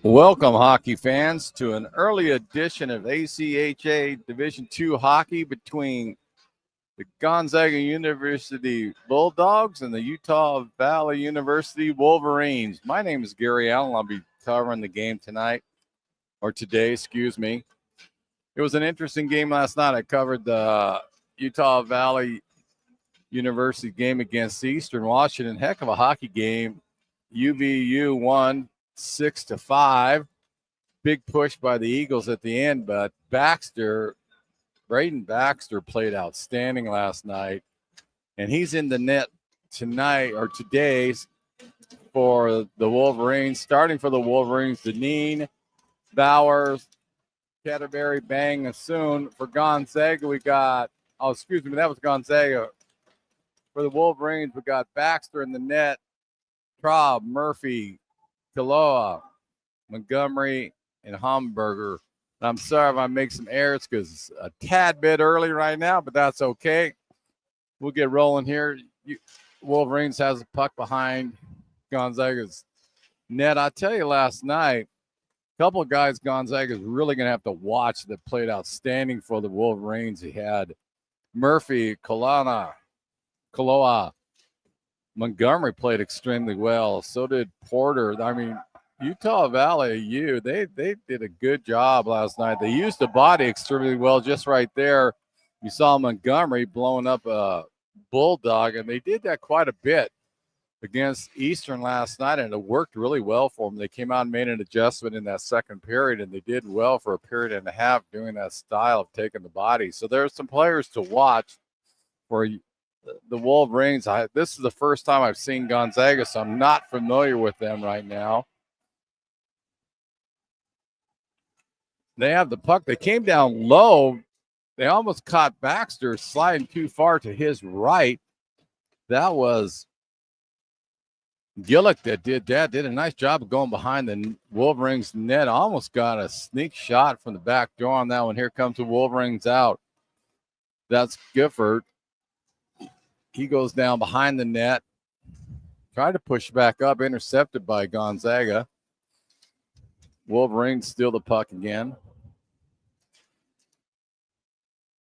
Welcome, hockey fans, to an early edition of ACHA Division II hockey between the Gonzaga University Bulldogs and the Utah Valley University Wolverines. My name is Gary Allen. I'll be covering the game tonight, or today, excuse me. It was an interesting game last night. I covered the Utah Valley University game against Eastern Washington. Heck of a hockey game. UVU won 6-5. Big push by the Eagles at the end, but Braden Baxter played outstanding last night, and he's in the net tonight or today for the Wolverines. Starting for the Wolverines, Deneen, Bowers, Canterbury, Bang, and soon for Gonzaga we got. Oh, excuse me, that was Gonzaga. For the Wolverines, we got Baxter in the net, Traub, Murphy, Kaloa, Montgomery, and Hamburger. And I'm sorry if I make some errors because it's a tad bit early right now, but that's okay. We'll get rolling here. Wolverines has a puck behind Gonzaga's net. I tell you, last night, a couple of guys Gonzaga's really going to have to watch that played outstanding for the Wolverines. He had Murphy, Kaloa. Montgomery played extremely well. So did Porter. I mean, Utah Valley U, they did a good job last night. They used the body extremely well just right there. You saw Montgomery blowing up a Bulldog, and they did that quite a bit against Eastern last night, and it worked really well for them. They came out and made an adjustment in that second period, and they did well for a period and a half doing that style of taking the body. So there's some players to watch for the Wolverines. This is the first time I've seen Gonzaga, so I'm not familiar with them right now. They have the puck. They came down low. They almost caught Baxter sliding too far to his right. That was Gillick that did that. Did a nice job of going behind the Wolverines net. Almost got a sneak shot from the back door on that one. Here comes the Wolverines out. That's Gifford. He goes down behind the net. Tried to push back up. Intercepted by Gonzaga. Wolverines steal the puck again.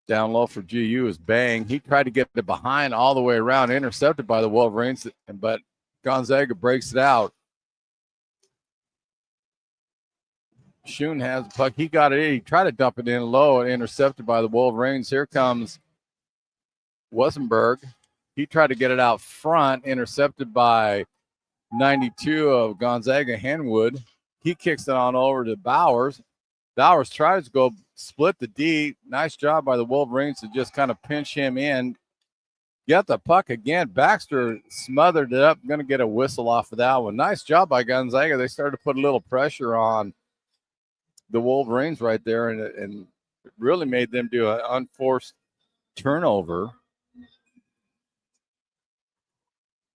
Down low for GU is Bang. He tried to get it behind all the way around, intercepted by the Wolverines, but Gonzaga breaks it out. Schoen has the puck. He got it in. He tried to dump it in low and intercepted by the Wolverines. Here comes Wesenberg. He tried to get it out front, intercepted by 92 of Gonzaga, Henwood. He kicks it on over to Bowers. Bowers tries to go split the D. Nice job by the Wolverines to just kind of pinch him in. Get the puck again. Baxter smothered it up. Going to get a whistle off of that one. Nice job by Gonzaga. They started to put a little pressure on the Wolverines right there, and it really made them do an unforced turnover.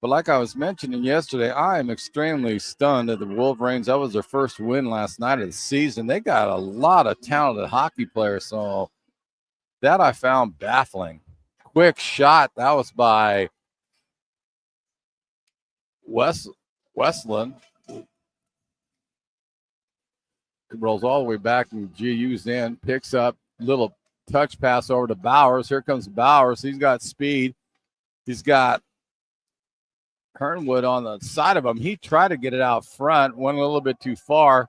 But like I was mentioning yesterday, I am extremely stunned at the Wolverines. That was their first win last night of the season. They got a lot of talented hockey players, so that I found baffling. Quick shot. That was by Westland. It rolls all the way back and GU's in. Picks up little touch pass over to Bowers. Here comes Bowers. He's got speed. He's got Kernwood on the side of him. He tried to get it out front, went a little bit too far.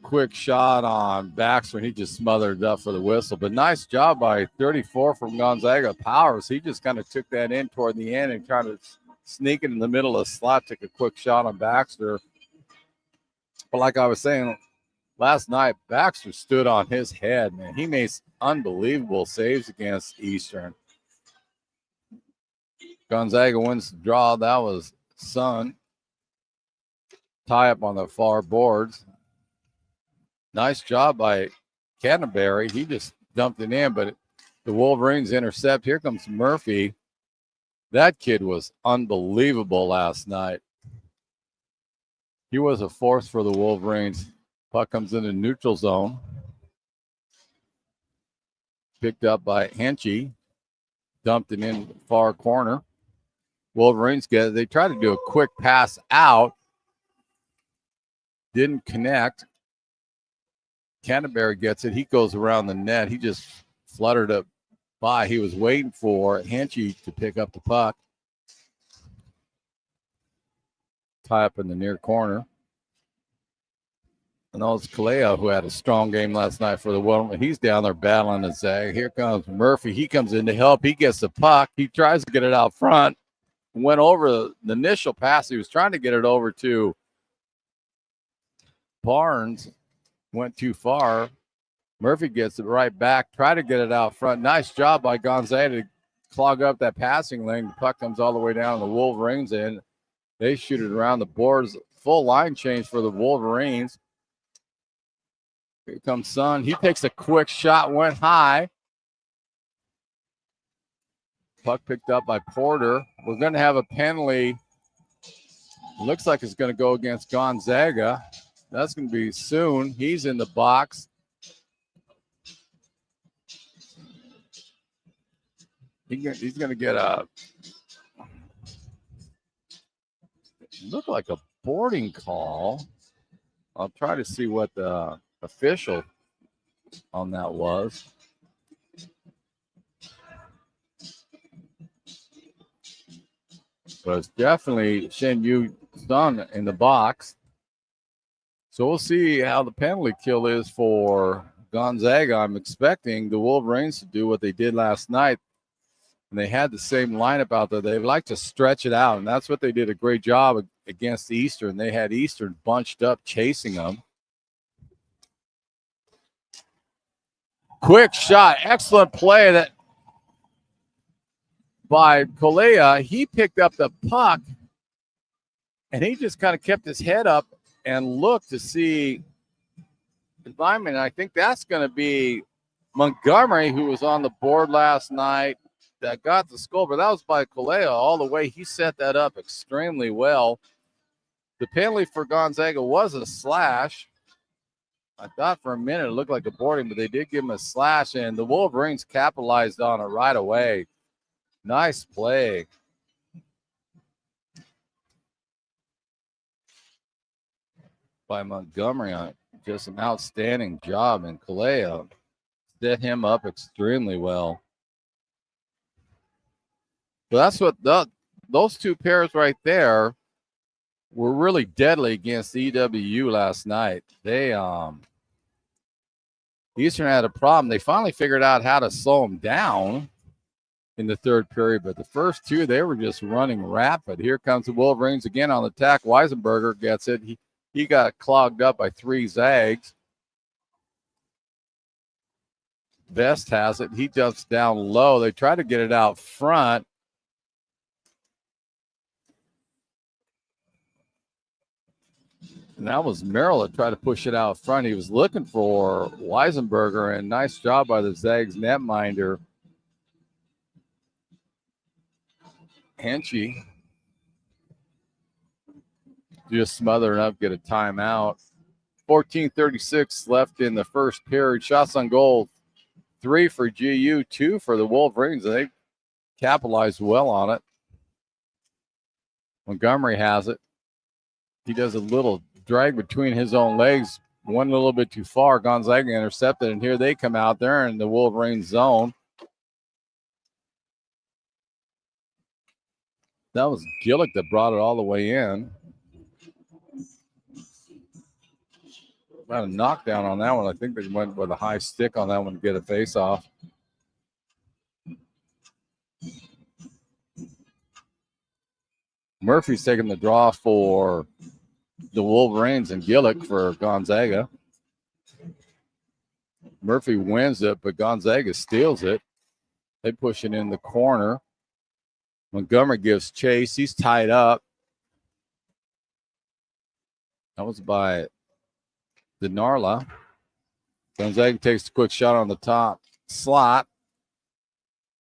Quick shot on Baxter. He just smothered it up for the whistle. But nice job by 34 from Gonzaga Powers. He just kind of took that in toward the end and tried to sneak it in the middle of the slot, took a quick shot on Baxter. But like I was saying last night, Baxter stood on his head, man. He made unbelievable saves against Eastern. Gonzaga wins the draw. That was Sun. Tie up on the far boards. Nice job by Canterbury. He just dumped it in, but the Wolverines intercept. Here comes Murphy. That kid was unbelievable last night. He was a force for the Wolverines. Puck comes into neutral zone. Picked up by Henchy. Dumped it in the far corner. Wolverines get it. They try to do a quick pass out. Didn't connect. Canterbury gets it. He goes around the net. He just fluttered up by. He was waiting for Henchy to pick up the puck. Tie up in the near corner. And that was Kalea, who had a strong game last night for the Wolverines. He's down there battling the zag. Here comes Murphy. He comes in to help. He gets the puck. He tries to get it out front. Went over the initial pass. He was trying to get it over to Barnes. Went too far. Murphy gets it right back. Try to get it out front. Nice job by Gonzaga to clog up that passing lane. The puck comes all the way down to the Wolverines end. They shoot it around the boards. Full line change for the Wolverines. Here comes Sun. He takes a quick shot, went high. Puck picked up by Porter. We're going to have a penalty. Looks like it's going to go against Gonzaga. That's going to be soon. He's in the box. He's going to get a look like a boarding call. I'll try to see what the official on that was. But it's definitely Shen Yu Sun in the box. So we'll see how the penalty kill is for Gonzaga. I'm expecting the Wolverines to do what they did last night. And they had the same lineup out there. They like to stretch it out, and that's what they did a great job against Eastern. They had Eastern bunched up chasing them. Quick shot. Excellent play that by Kalea. He picked up the puck, and he just kind of kept his head up and looked to see environment. I think that's going to be Montgomery, who was on the board last night, that got the goal, but that was by Kalea all the way. He set that up extremely well. The penalty for Gonzaga was a slash. I thought for a minute it looked like a boarding, but they did give him a slash, and the Wolverines capitalized on it right away. Nice play. By Montgomery on just an outstanding job, and Kalea set him up extremely well. So that's what those two pairs right there were really deadly against EWU last night. They Eastern had a problem. They finally figured out how to slow them down in the third period, but the first two, they were just running rapid. Here comes the Wolverines again on the attack. Weisenberger gets it. He got clogged up by three Zags. Vest has it. He dumps down low. They try to get it out front. And that was Merrill that tried to push it out front. He was looking for Weisenberger, and nice job by the Zags netminder. Henchy just smothering up, get a timeout. 14:36 left in the first period. Shots on goal, 3 for GU, 2 for the Wolverines. And they capitalized well on it. Montgomery has it. He does a little drag between his own legs, went a little bit too far. Gonzaga intercepted, and here they come out there in the Wolverine zone. That was Gillick that brought it all the way in. About a knockdown on that one. I think they went with a high stick on that one to get a face off. Murphy's taking the draw for the Wolverines and Gillick for Gonzaga. Murphy wins it, but Gonzaga steals it. They push it in the corner. Montgomery gives chase. He's tied up. That was by Denarla. Gonzaga takes a quick shot on the top slot.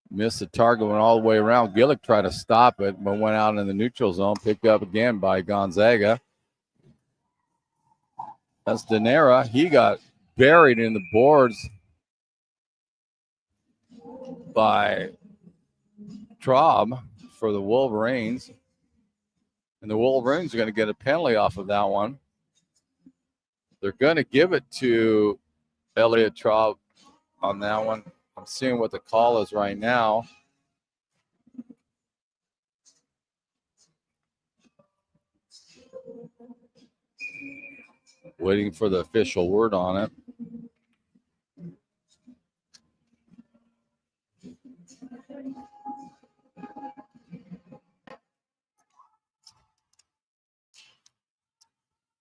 Missed the target, went all the way around. Gillick tried to stop it, but went out in the neutral zone. Picked up again by Gonzaga. That's Denera. He got buried in the boards by Traub. for the Wolverines. And the Wolverines are going to get a penalty off of that one. They're going to give it to Elliott Traub on that one. I'm seeing what the call is right now. Waiting for the official word on it.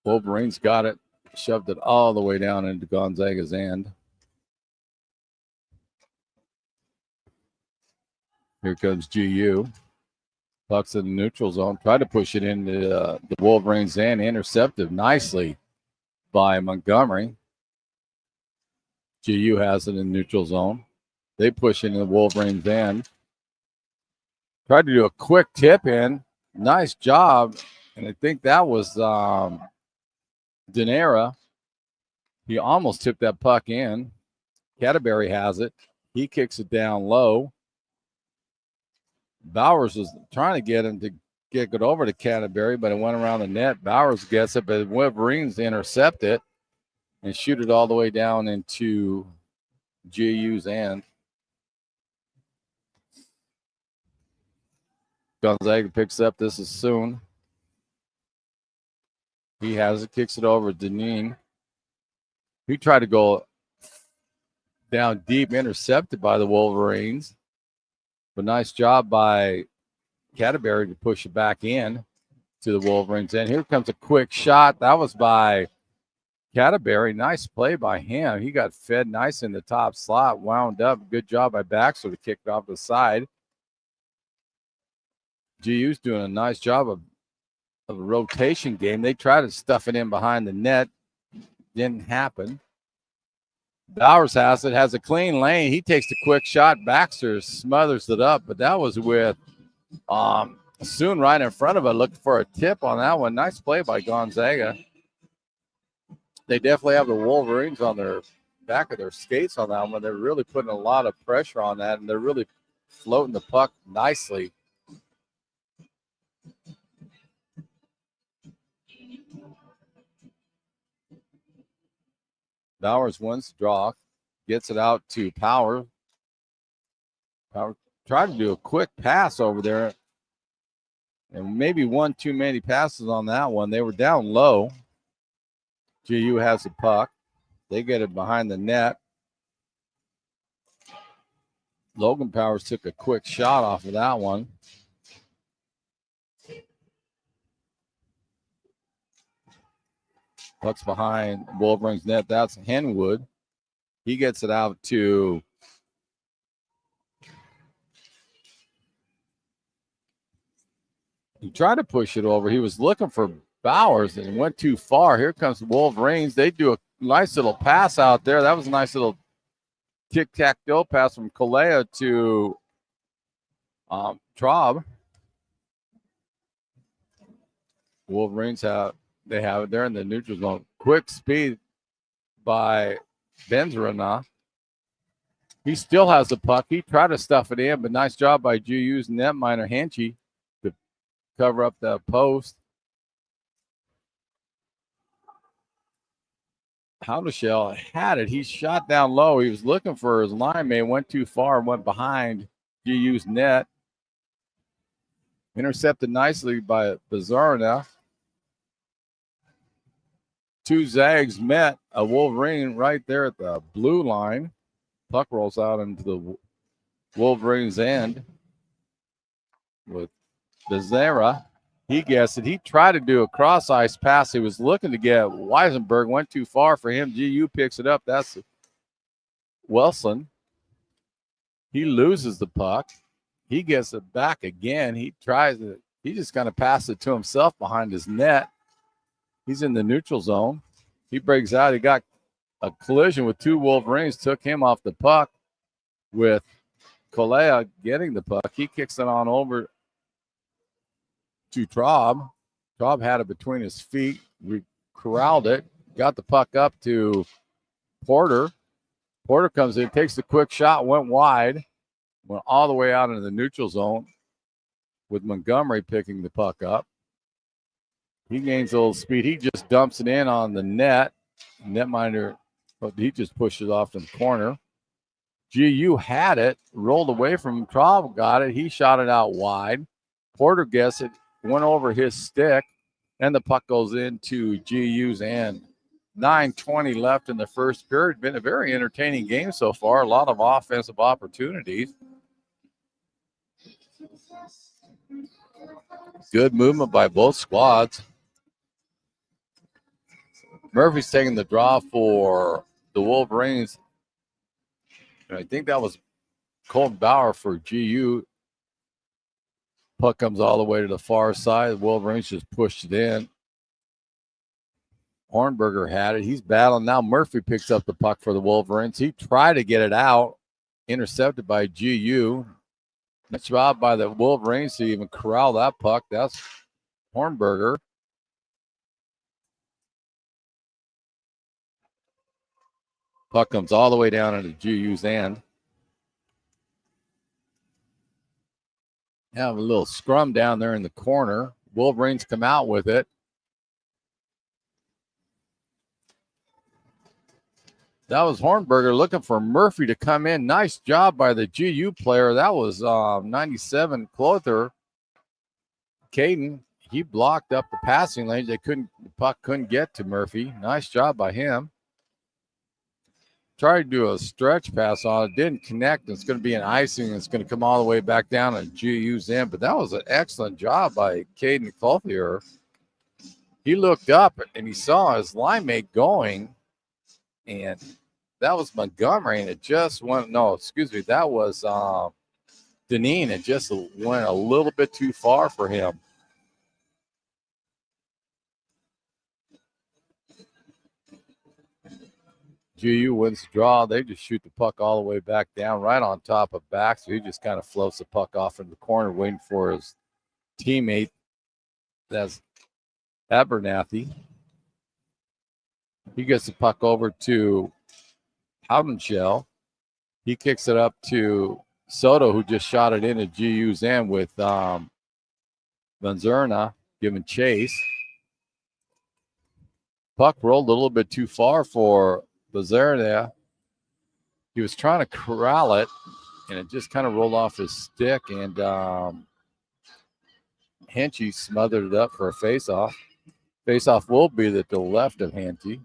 Wolverines got it, shoved it all the way down into Gonzaga's end. Here comes GU. Puck's in the neutral zone. Tried to push it into the Wolverines' end. Intercepted nicely by Montgomery. GU has it in neutral zone. They push into the Wolverines' end. Tried to do a quick tip in. Nice job. And I think that was Denera. He almost tipped that puck in. Canterbury has it. He kicks it down low. Bowers was trying to get him to get it over to Canterbury, but it went around the net. Bowers gets it, but Wolverines intercept it and shoot it all the way down into GU's end. Gonzaga picks up. This is soon. He has it, kicks it over to Deneen. He tried to go down deep, intercepted by the Wolverines. But nice job by Canterbury to push it back in to the Wolverines. And here comes a quick shot. That was by Canterbury. Nice play by him. He got fed nice in the top slot, wound up. Good job by Baxter to kick it off the side. GU's doing a nice job of a rotation game. They tried to stuff it in behind the net. Didn't happen. Bowers has it, has a clean lane. He takes the quick shot. Baxter smothers it up, but that was with Soon right in front of it, looking for a tip on that one. Nice play by Gonzaga. They definitely have the Wolverines on their back of their skates on that one. They're really putting a lot of pressure on that, and they're really floating the puck nicely. Bowers wins the draw, gets it out to Power. Power tried to do a quick pass over there, and maybe one too many passes on that one. They were down low. GU has the puck. They get it behind the net. Logan Powers took a quick shot off of that one. Puck's behind Wolverine's net. That's Henwood. He gets it out to he tried to push it over. He was looking for Bowers and went too far. Here comes the Wolverines. They do a nice little pass out there. That was a nice little tic-tac-toe pass from Kalea to Traub. Wolverines have it there in the neutral zone. Quick speed by Benzerana. He still has the puck. He tried to stuff it in, but nice job by GU's netminder Henchy to cover up the post. Howdeshell had it. He shot down low. He was looking for his line mate, went too far, went behind GU's net. Intercepted nicely by Bizarrena. Two Zags met a Wolverine right there at the blue line. Puck rolls out into the Wolverines' end with Becerra. He gets it. He tried to do a cross-ice pass. He was looking to get Weisenberg. Went too far for him. GU picks it up. That's Wilson. He loses the puck. He gets it back again. He tries it. He just kind of passed it to himself behind his net. He's in the neutral zone. He breaks out. He got a collision with two Wolverines. Took him off the puck with Kalea getting the puck. He kicks it on over to Traub. Traub had it between his feet. We corralled it. Got the puck up to Porter. Porter comes in, takes the quick shot, went wide, went all the way out into the neutral zone. with Montgomery picking the puck up. He gains a little speed. He just dumps it in on the net. Netminder, but he just pushed it off to the corner. GU had it, rolled away from him. Traub got it. He shot it out wide. Porter gets it, went over his stick, and the puck goes into GU's end. 9:20 left in the first period. Been a very entertaining game so far. A lot of offensive opportunities. Good movement by both squads. Murphy's taking the draw for the Wolverines. And I think that was Colton Bauer for GU. Puck comes all the way to the far side. The Wolverines just pushed it in. Hornberger had it. He's battling now. Murphy picks up the puck for the Wolverines. He tried to get it out. Intercepted by GU. Nice job by the Wolverines to even corral that puck. That's Hornberger. Puck comes all the way down into GU's end. Have a little scrum down there in the corner. Wolverines come out with it. That was Hornberger looking for Murphy to come in. Nice job by the GU player. That was 97 Clother. Caden, he blocked up the passing lanes. The puck couldn't get to Murphy. Nice job by him. Tried to do a stretch pass on it. Didn't connect. It's going to be an icing. It's going to come all the way back down at GU's end. But that was an excellent job by Caden Clothier. He looked up and he saw his line mate going. And that was Montgomery. And it just went, no, excuse me. That was Deneen. It just went a little bit too far for him. GU wins the draw. They just shoot the puck all the way back down, right on top of back. So he just kind of floats the puck off into the corner, waiting for his teammate. That's Abernathy. He gets the puck over to Houdenshell. He kicks it up to Soto, who just shot it in at GU's end with Vanzerna giving chase. Puck rolled a little bit too far for Vanzerna. He was trying to corral it, and it just kind of rolled off his stick, and Henty smothered it up for a face-off. Face-off will be to the left of Henty.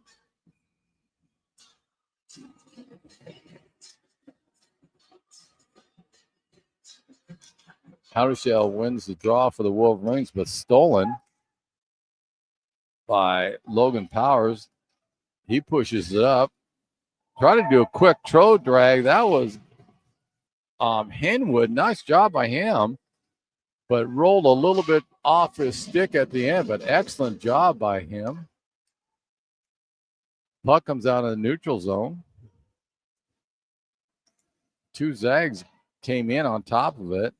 Houdenshell wins the draw for the Wolverines, but stolen by Logan Powers. He pushes it up. Try to do a quick throw drag. That was Henwood. Nice job by him, but rolled a little bit off his stick at the end, but excellent job by him. Puck comes out of the neutral zone. Two Zags came in on top of it.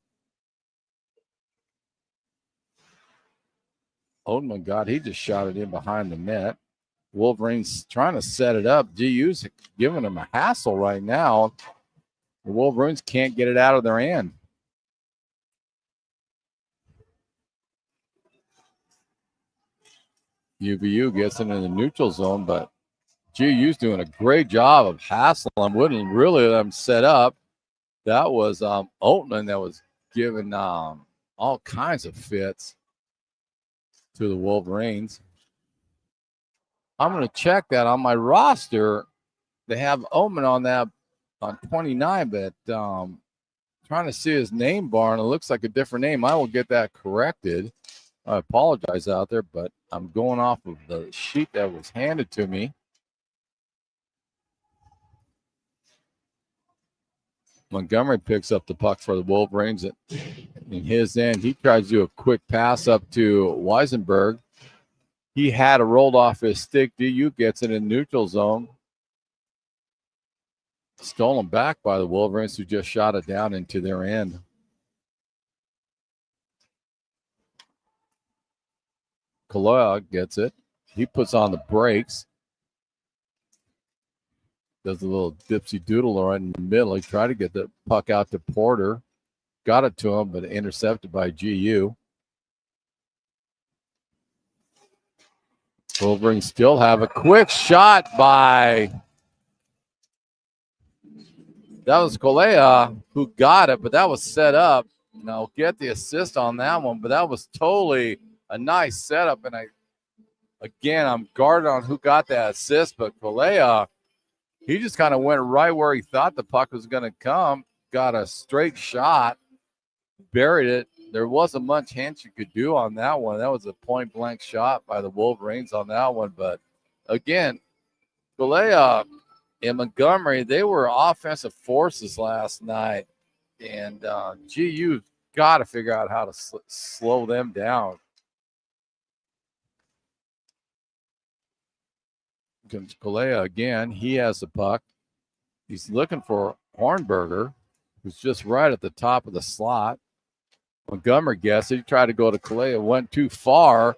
Oldman he just shot it in behind the net. Wolverines trying to set it up. GU's giving them a hassle right now. The Wolverines can't get it out of their end. UVU gets it in the neutral zone, but GU's doing a great job of hassling. Wouldn't really let them set up. That was Oatman that was giving all kinds of fits to the Wolverines. I'm going to check that on my roster. They have Oatman on that on 29, but trying to see his name bar, and it looks like a different name. I will get that corrected. I apologize out there, but I'm going off of the sheet that was handed to me. Montgomery picks up the puck for the Wolverines in his end. He tries to do a quick pass up to Weisenberg. He had it rolled off his stick. DU gets it in neutral zone. Stolen back by the Wolverines, who just shot it down into their end. Kaloya gets it. He puts on the brakes. Does a little dipsy doodle right in the middle. He tried to get the puck out to Porter. got it to him, but intercepted by GU. Wolverines still have a quick shot by, that was Colea who got it, but that was set up. Now get the assist on that one, but that was totally a nice setup. And I'm guarded on who got that assist, but Colea, he just kind of went right where he thought the puck was going to come, got a straight shot, buried it. There wasn't much Hentz you could do on that one. That was a point-blank shot by the Wolverines on that one. But, again, Colea and Montgomery, they were offensive forces last night. And GU's got to figure out how to slow them down. Colea again, he has the puck. He's looking for Hornberger, who's just right at the top of the slot. Montgomery gets it. He tried to go to Colea, went too far.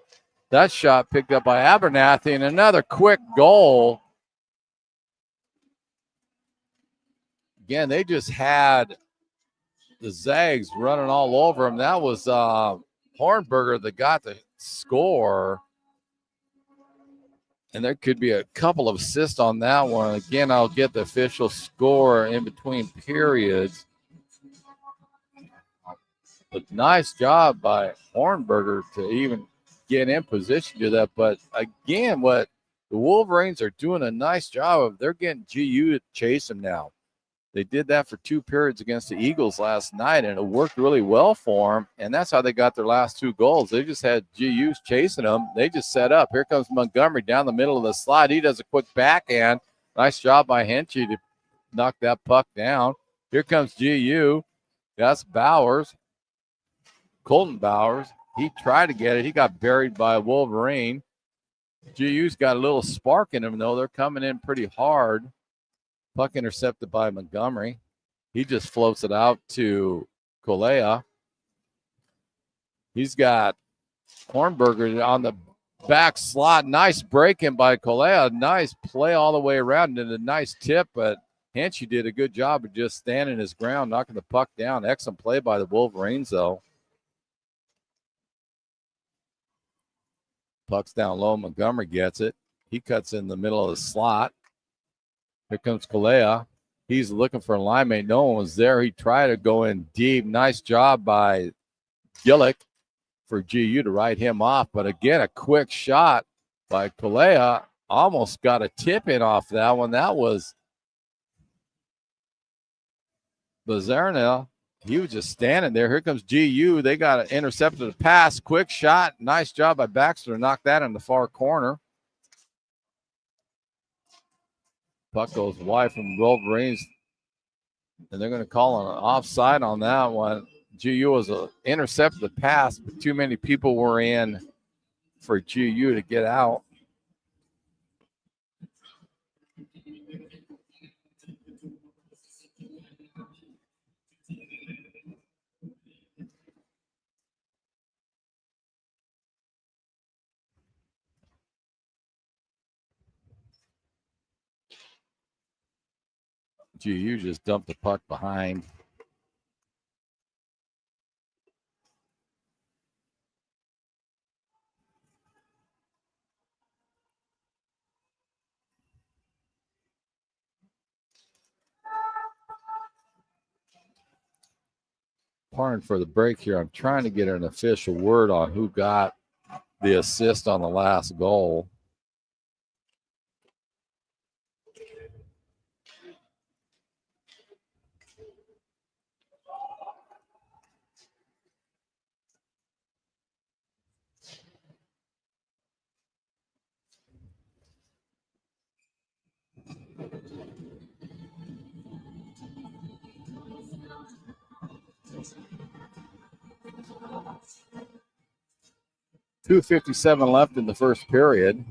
That shot picked up by Abernathy, and another quick goal. Again, they just had the Zags running all over them. That was Hornberger that got the score. And there could be a couple of assists on that one. Again, I'll get the official score in between periods. But nice job by Hornberger to even get in position to that. But again, what the Wolverines are doing a nice job of, they're getting GU to chase them now. They did that for 2 periods against the Eagles last night, and it worked really well for them, and that's how they got their last 2 goals. They just had GUs chasing them. They just set up. Here comes Montgomery down the middle of the slide. He does a quick backhand. Nice job by Henchy to knock that puck down. Here comes GU. That's Bowers, Colton Bowers. He tried to get it. He got buried by a Wolverine. GU's got a little spark in them, though. They're coming in pretty hard. Puck intercepted by Montgomery. He just floats it out to Colea. He's got Hornberger on the back slot. Nice break-in by Colea. Nice play all the way around and a nice tip, but Henchy did a good job of just standing his ground, knocking the puck down. Excellent play by the Wolverines, though. Puck's down low. Montgomery gets it. He cuts in the middle of the slot. Here comes Colea. He's looking for a line mate. No one was there. He tried to go in deep. Nice job by Gillick for GU to ride him off. But again, a quick shot by Colea. Almost got a tip in off that one. That was Bazarnell. He was just standing there. Here comes GU. They got an intercepted pass. Quick shot. Nice job by Baxter to knock that in the far corner. Puck goes wide from Wolverines, and they're going to call an offside on that one. GU was intercepted the pass, but too many people were in for GU to get out. GU just dumped the puck behind. Pardon for the break here. I'm trying to get an official word on who got the assist on the last goal. .257 left in the first period.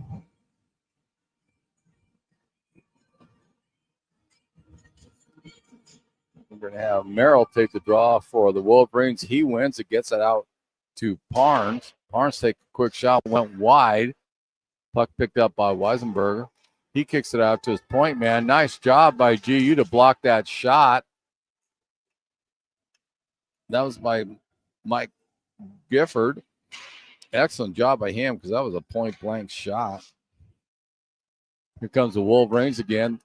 We're going to have Merrill take the draw for the Wolverines. He wins. It gets it out to Parnes. Parnes takes a quick shot, went wide. Puck picked up by Weisenberger. He kicks it out to his point man. Nice job by GU to block that shot. That was by Mike Gifford. Excellent job by him because that was a point blank shot. Here comes the Wolverines again.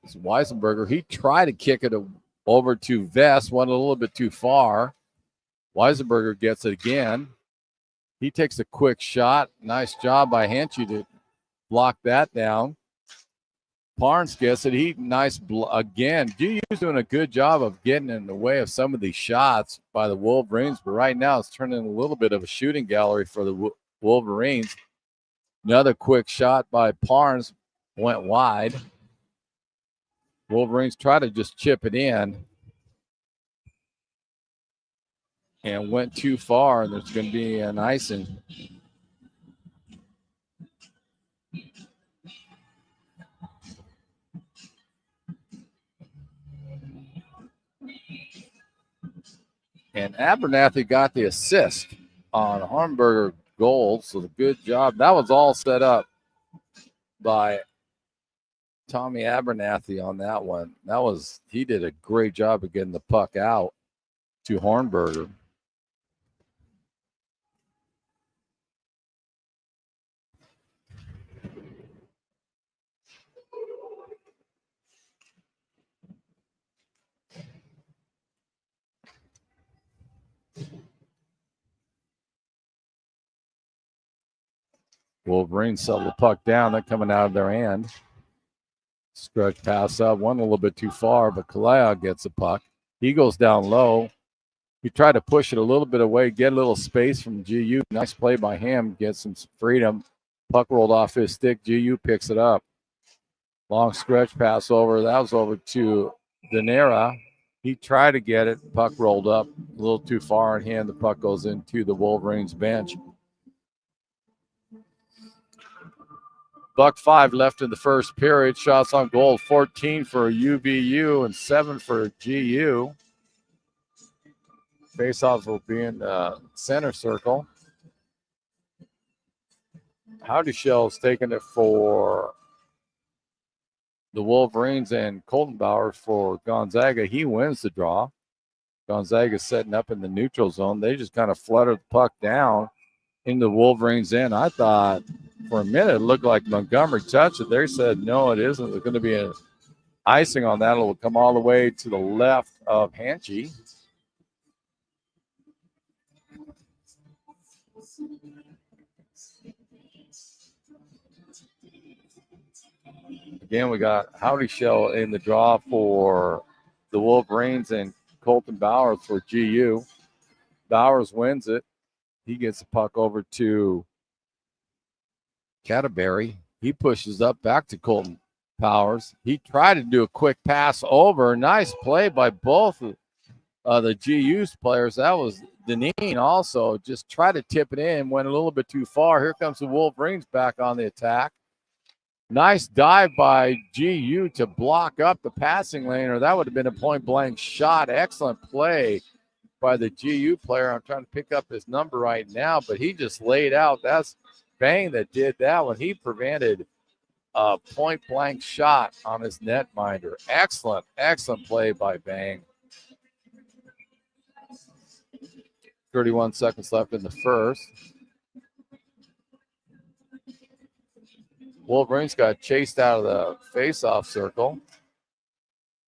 It's Weisenberger. He tried to kick it over to Vest, went a little bit too far. Weisenberger gets it again. He takes a quick shot. Nice job by Hanchy to block that down. Barnes gets it. Again. GU's doing a good job of getting in the way of some of these shots by the Wolverines, but right now it's turning a little bit of a shooting gallery for the Wolverines. Another quick shot by Barnes went wide. Wolverines try to just chip it in and went too far, and there's going to be an icing. And Abernathy got the assist on Hornberger goal, so the good job. That was all set up by Tommy Abernathy on that one. He did a great job of getting the puck out to Hornberger. Wolverines settle the puck down. They're coming out of their end. Stretch pass up, went a little bit too far, but Kalea gets the puck. He goes down low. He tried to push it a little bit away, get a little space from GU. Nice play by him, get some freedom. Puck rolled off his stick. GU picks it up. Long stretch pass over. That was over to Denera. He tried to get it. Puck rolled up a little too far on him. The puck goes into the Wolverines bench. $1:05 left in the first period. Shots on goal, 14 for UVU and 7 for GU. Faceoffs will be in the center circle. Howdy Shell's taking it for the Wolverines, and Colton Bowers for Gonzaga. He wins the draw. Gonzaga's setting up in the neutral zone. They just kind of fluttered the puck down into the Wolverines' end. I thought for a minute it looked like Montgomery touched it. They said, no, it isn't. There's going to be an icing on that. It will come all the way to the left of Hanchy. Again, we got Howdy Shell in the draw for the Wolverines and Colton Bowers for GU. Bowers wins it. He gets the puck over to Canterbury. He pushes up back to Colton Bowers. He tried to do a quick pass over. Nice play by both of the GU's players. That was Deneen also. Just tried to tip it in. Went a little bit too far. Here comes the Wolverines back on the attack. Nice dive by GU to block up the passing lane, or that would have been a point-blank shot. Excellent play by the GU player. I'm trying to pick up his number right now, but he just laid out. That's Bang that did that one. He prevented a point-blank shot on his netminder. Excellent, excellent play by Bang. 31 seconds left in the first. Wolverines got chased out of the face-off circle.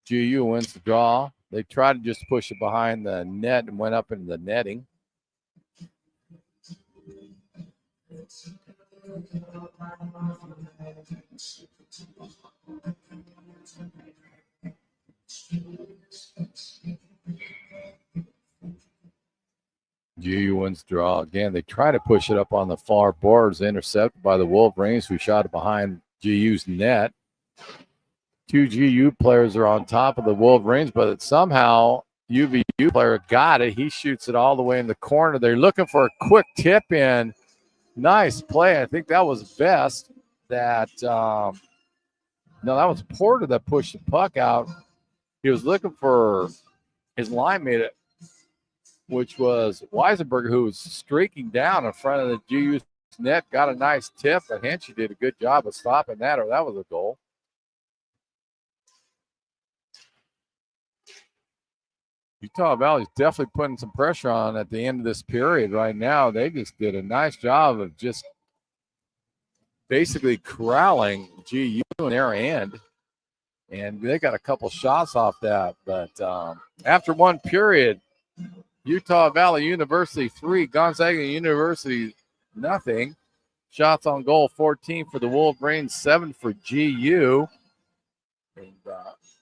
GU wins the draw. They tried to just push it behind the net and went up into the netting. GU wins the draw. Again, they try to push it up on the far boards, intercepted by the Wolverines, who shot it behind GU's net. Two GU players are on top of the Wolverines, but somehow UVU player got it. He shoots it all the way in the corner. They're looking for a quick tip in. Nice play. I think that was Best that no, that was Porter that pushed the puck out. He was looking for his line mate, which was Weisenberger, who was streaking down in front of the GU net. Got a nice tip, but Hanchy did a good job of stopping that, or that was a goal. Utah Valley's definitely putting some pressure on at the end of this period right now. They just did a nice job of just basically corralling GU in their end. And they got a couple shots off that. But after one period, Utah Valley University 3, Gonzaga University nothing. Shots on goal 14 for the Wolverines, 7 for GU. And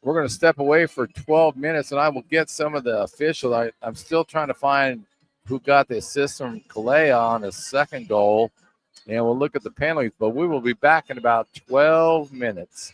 we're going to step away for 12 minutes, and I will get some of the officials. I'm still trying to find who got the assist from Kalea on his second goal, and we'll look at the penalties. But we will be back in about 12 minutes.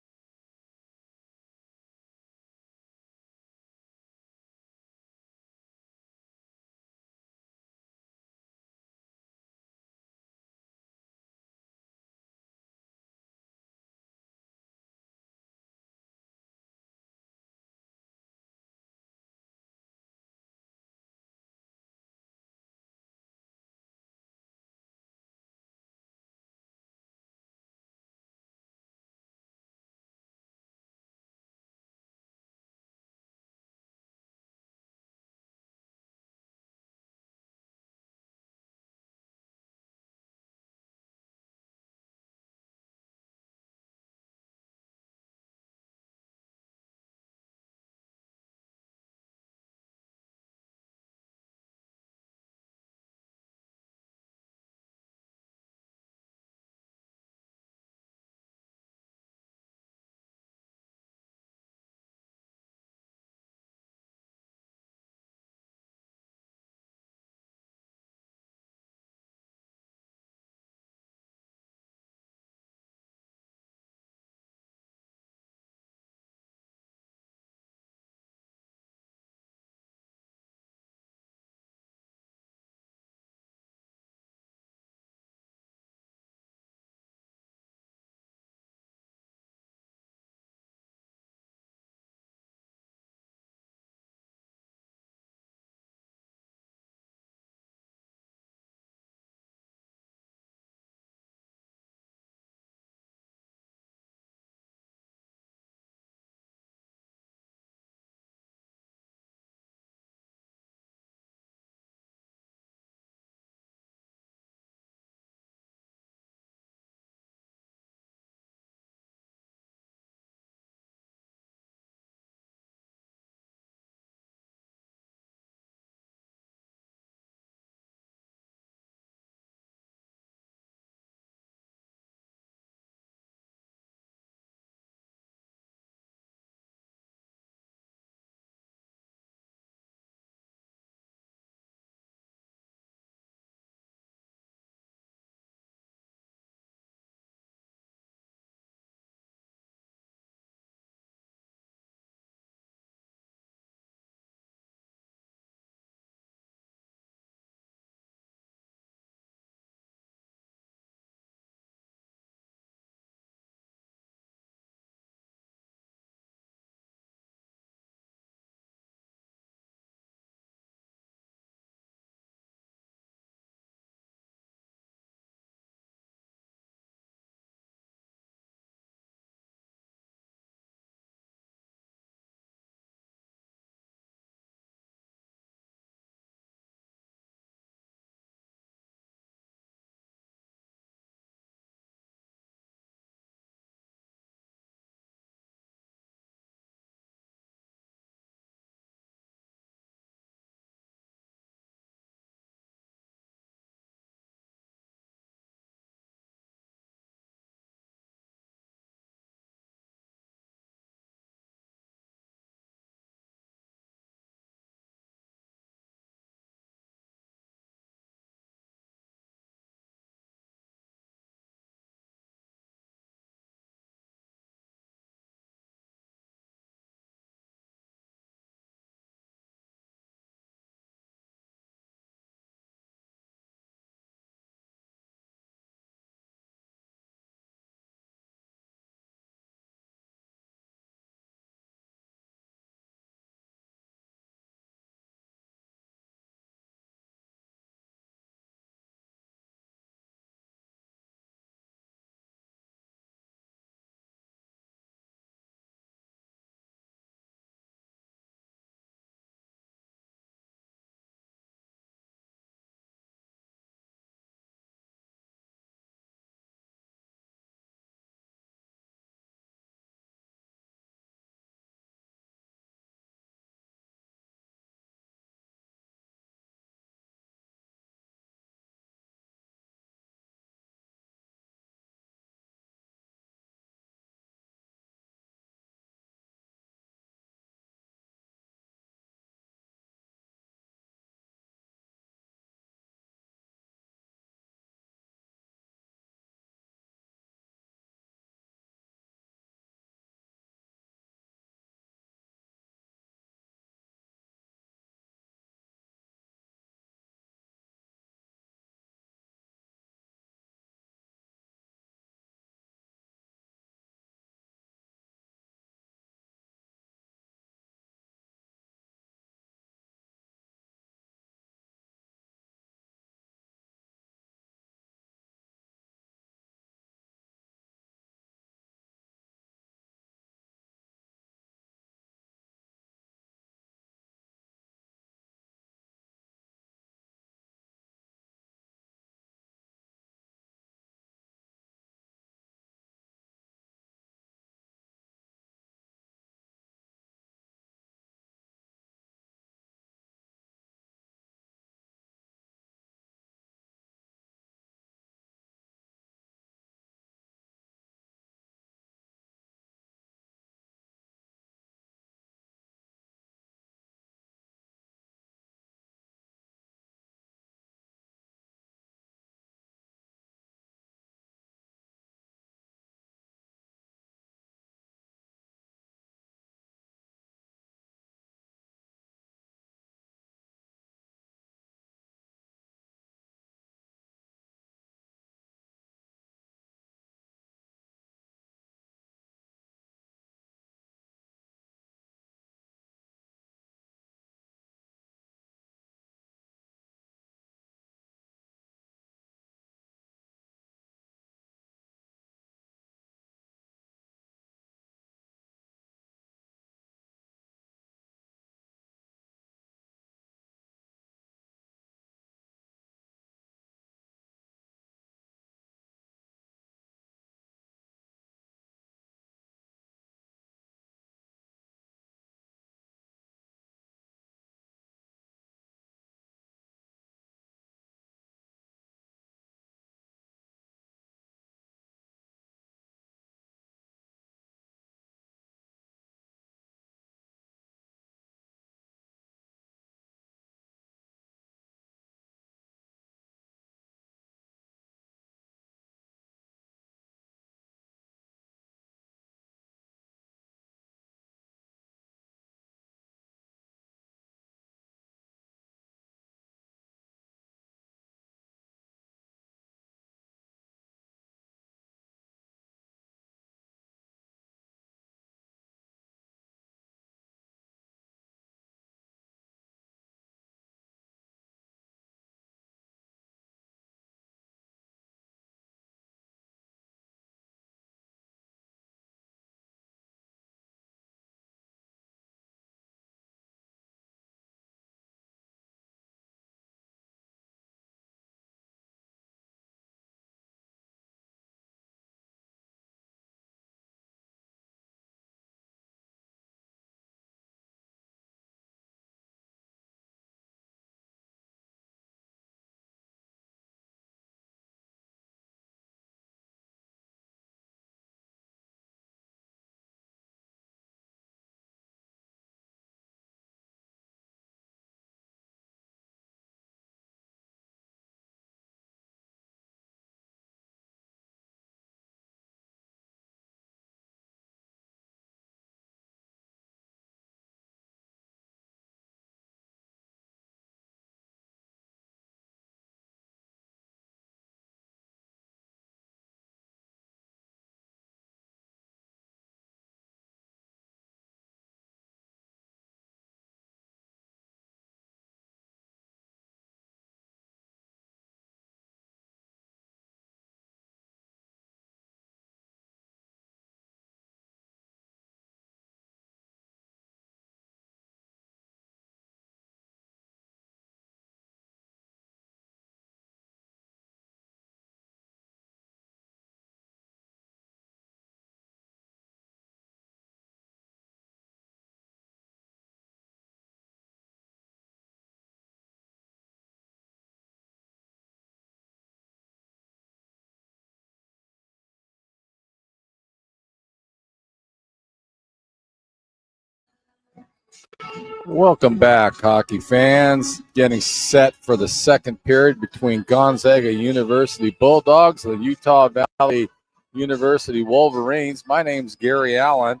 Welcome back, hockey fans. Getting set for the second period between Gonzaga University Bulldogs and the Utah Valley University Wolverines. My name's Gary Allen.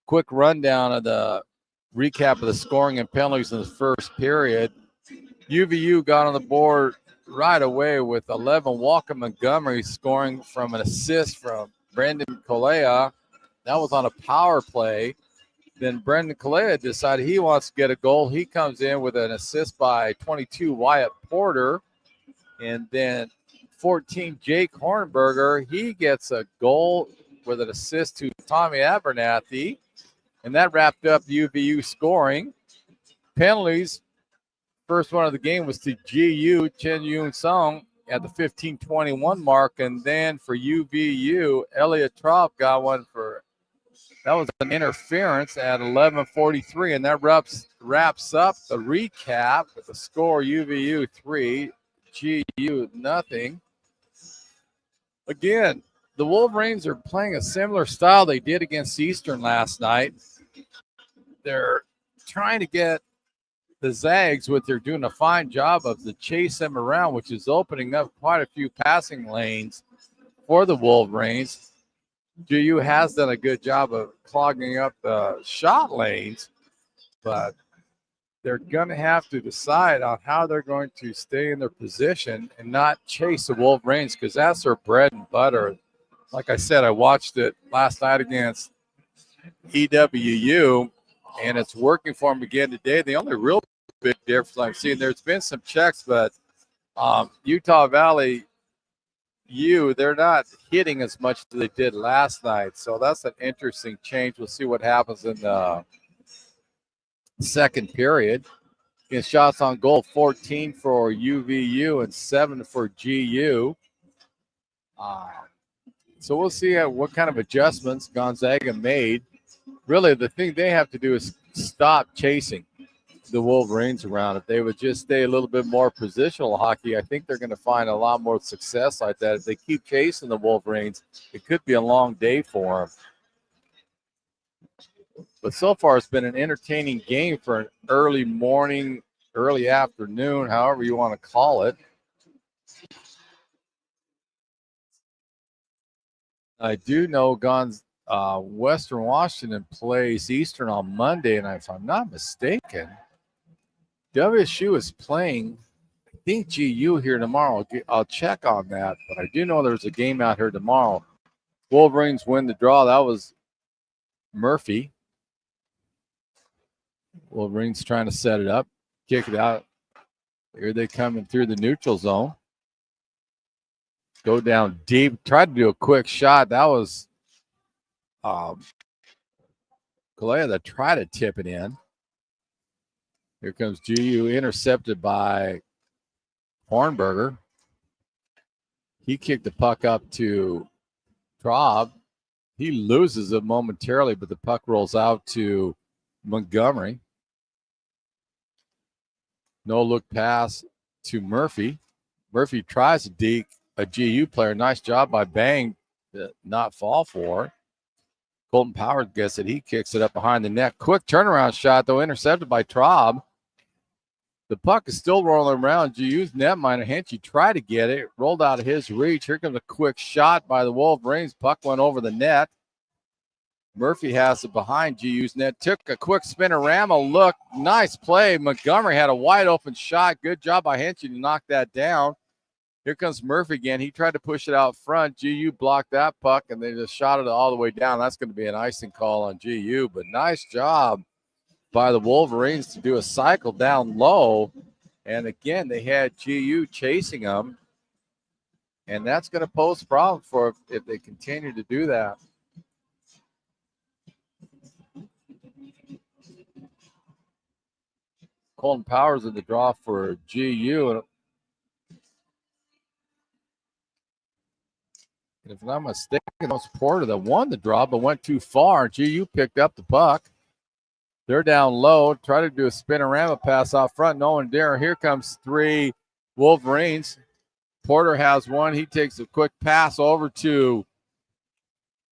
Quick rundown of the recap of the scoring and penalties in the first period. UVU got on the board right away with 11. Walker Montgomery scoring from an assist from Brendan Colea. That was on a power play. Then Brendan Colea decided he wants to get a goal. He comes in with an assist by 22 Wyatt Porter. And then 14 Jake Hornberger. He gets a goal with an assist to Tommy Abernathy. And that wrapped up UVU scoring. Penalties. First one of the game was to GU, Chen Yun Song, at the 15-21 mark. And then for UVU, Elliot Traub got one for, that was an interference at 11:43. And that wraps up the recap with the score UVU 3, GU nothing. Again, the Wolverines are playing a similar style they did against Eastern last night. They're trying to get the Zags, what they're doing a fine job of, to chase them around, which is opening up quite a few passing lanes for the Wolverines. GU has done a good job of clogging up the shot lanes, but they're going to have to decide on how they're going to stay in their position and not chase the Wolverines, because that's their bread and butter. Like I said, I watched it last night against EWU, and it's working for them again today. The only real big difference I've seen, there's been some checks, but Utah Valley they're not hitting as much as they did last night. So that's an interesting change. We'll see what happens in the second period. In shots on goal, 14 for UVU and 7 for GU. So we'll see what kind of adjustments Gonzaga made. Really, the thing they have to do is stop chasing the Wolverines around. If they would just stay a little bit more positional hockey, I think they're going to find a lot more success like that. If they keep chasing the Wolverines, it could be a long day for them. But so far, it's been an entertaining game for an early morning, early afternoon, however you want to call it. I do know Western Washington plays Eastern on Monday, and if I'm not mistaken, WSU is playing, I think, GU here tomorrow. I'll check on that, but I do know there's a game out here tomorrow. Wolverines win the draw. That was Murphy. Wolverines trying to set it up, kick it out. Here they coming through the neutral zone. Go down deep. Tried to do a quick shot. That was Colea that tried to tip it in. Here comes GU, intercepted by Hornberger. He kicked the puck up to Traub. He loses it momentarily, but the puck rolls out to Montgomery. No-look pass to Murphy. Murphy tries to deke a GU player. Nice job by Bang to not fall for. Colton Powers gets it. He kicks it up behind the net. Quick turnaround shot, though, intercepted by Traub. The puck is still rolling around. GU's netminder Henchy tried to get it. Rolled out of his reach. Here comes a quick shot by the Wolverines. Puck went over the net. Murphy has it behind GU's net. Took a quick spinorama look. Nice play. Montgomery had a wide open shot. Good job by Henchy to knock that down. Here comes Murphy again. He tried to push it out front. GU blocked that puck, and they just shot it all the way down. That's going to be an icing call on GU, but nice job by the Wolverines to do a cycle down low. And again, they had GU chasing them, and that's going to pose a problem for if they continue to do that. Colton Powers in the draw for GU. And if I'm not mistaken, it was Porter that won the draw but went too far. GU picked up the puck. They're down low. Try to do a spinorama pass off front. No one there. Here comes 3 Wolverines. Porter has one. He takes a quick pass over to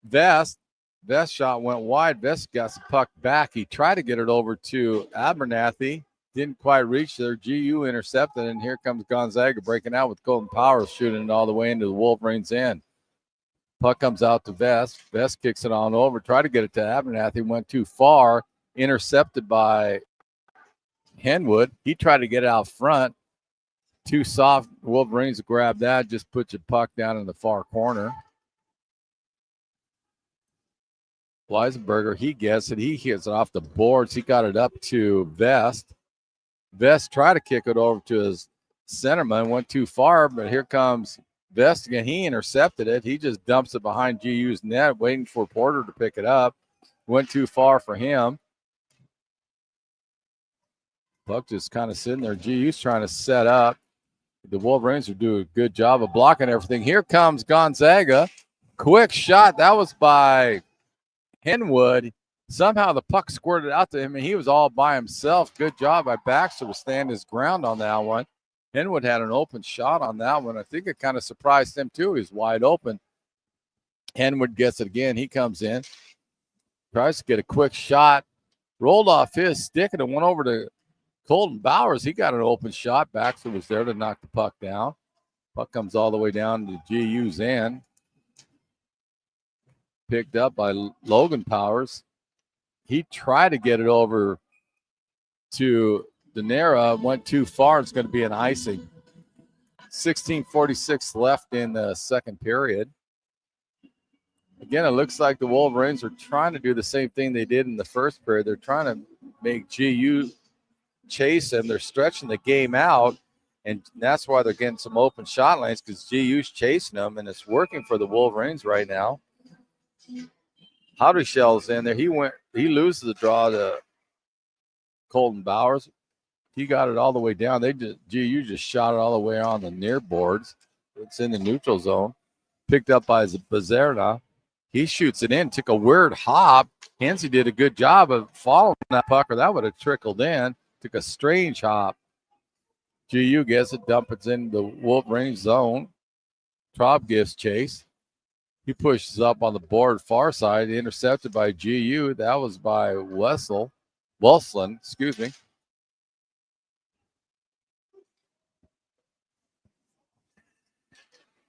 Vest. Vest shot went wide. Vest got the puck back. He tried to get it over to Abernathy. Didn't quite reach there. GU intercepted, and here comes Gonzaga breaking out with Colton Powers shooting it all the way into the Wolverines' end. Puck comes out to Vest. Vest kicks it on over. Tried to get it to Abernathy. Went too far. Intercepted by Henwood. He tried to get it out front. Too soft. Wolverines grab that. Just put your puck down in the far corner. Weisenberger, he gets it. He hits it off the boards. He got it up to Vest. Vest tried to kick it over to his centerman. Went too far, but here comes Vest again. He intercepted it. He just dumps it behind GU's net, waiting for Porter to pick it up. Went too far for him. Puck just kind of sitting there. GU's trying to set up. The Wolverines are doing a good job of blocking everything. Here comes Gonzaga. Quick shot. That was by Henwood. Somehow the puck squirted out to him, and he was all by himself. Good job by Baxter to stand his ground on that one. Henwood had an open shot on that one. I think it kind of surprised him, too. He's wide open. Henwood gets it again. He comes in. Tries to get a quick shot. Rolled off his stick, and it went over to Colton Bowers. He got an open shot. Baxter was there to knock the puck down. Puck comes all the way down to GU's end. Picked up by Logan Powers. He tried to get it over to Denera. Went too far. It's going to be an icing. 16:46 left in the second period. Again, it looks like the Wolverines are trying to do the same thing they did in the first period. They're trying to make GU chase them. They're stretching the game out, and that's why they're getting some open shot lanes, because GU's chasing them, and it's working for the Wolverines right now. Howdyshell's in there. He loses the draw to Colton Bowers. He got it all the way down. GU just shot it all the way on the near boards. It's in the neutral zone. Picked up by Bazerna. He shoots it in. Took a weird hop. Hensey did a good job of following that puck, or that would have trickled in. Took a strange hop. GU gets it, dump it in the Wolverine zone. Traub gives chase. He pushes up on the board far side, intercepted by GU. That was by Wesleyan, excuse me.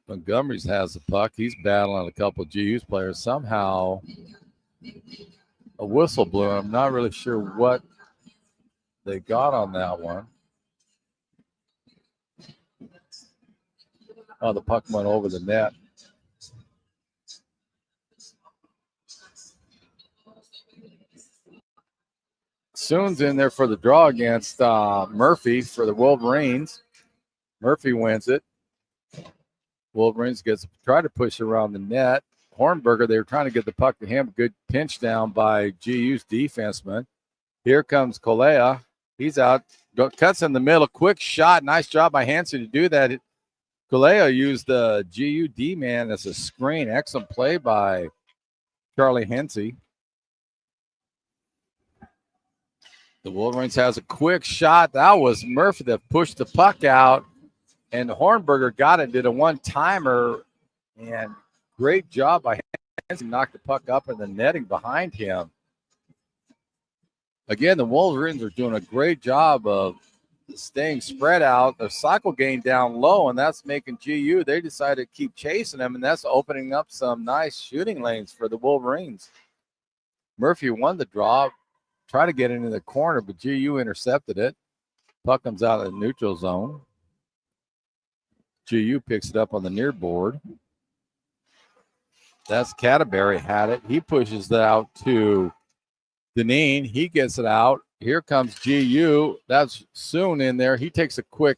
Montgomery's has the puck. He's battling a couple of GU's players. Somehow a whistle blew. I'm not really sure what they got on that one. Oh, the puck went over the net. Soon's in there for the draw against Murphy for the Wolverines. Murphy wins it. Wolverines try to push around the net. Hornberger, they were trying to get the puck to him. Good pinch down by GU's defenseman. Here comes Colea. He's out. Cuts in the middle. Quick shot. Nice job by Hansen to do that. Colea used the GU D-man as a screen. Excellent play by Charlie Hensey. The Wolverines has a quick shot. That was Murphy that pushed the puck out, and Hornberger got it, did a one-timer, and great job by Hansen. Knocked the puck up in the netting behind him. Again, the Wolverines are doing a great job of staying spread out. The cycle gain down low, and that's making GU. They decided to keep chasing them, and that's opening up some nice shooting lanes for the Wolverines. Murphy won the draw. Try to get into the corner, but GU intercepted it. Puck comes out of the neutral zone. GU picks it up on the near board. That's Cadbury had it. He pushes it out to Deneen. He gets it out. Here comes GU. That's Soon in there. He takes a quick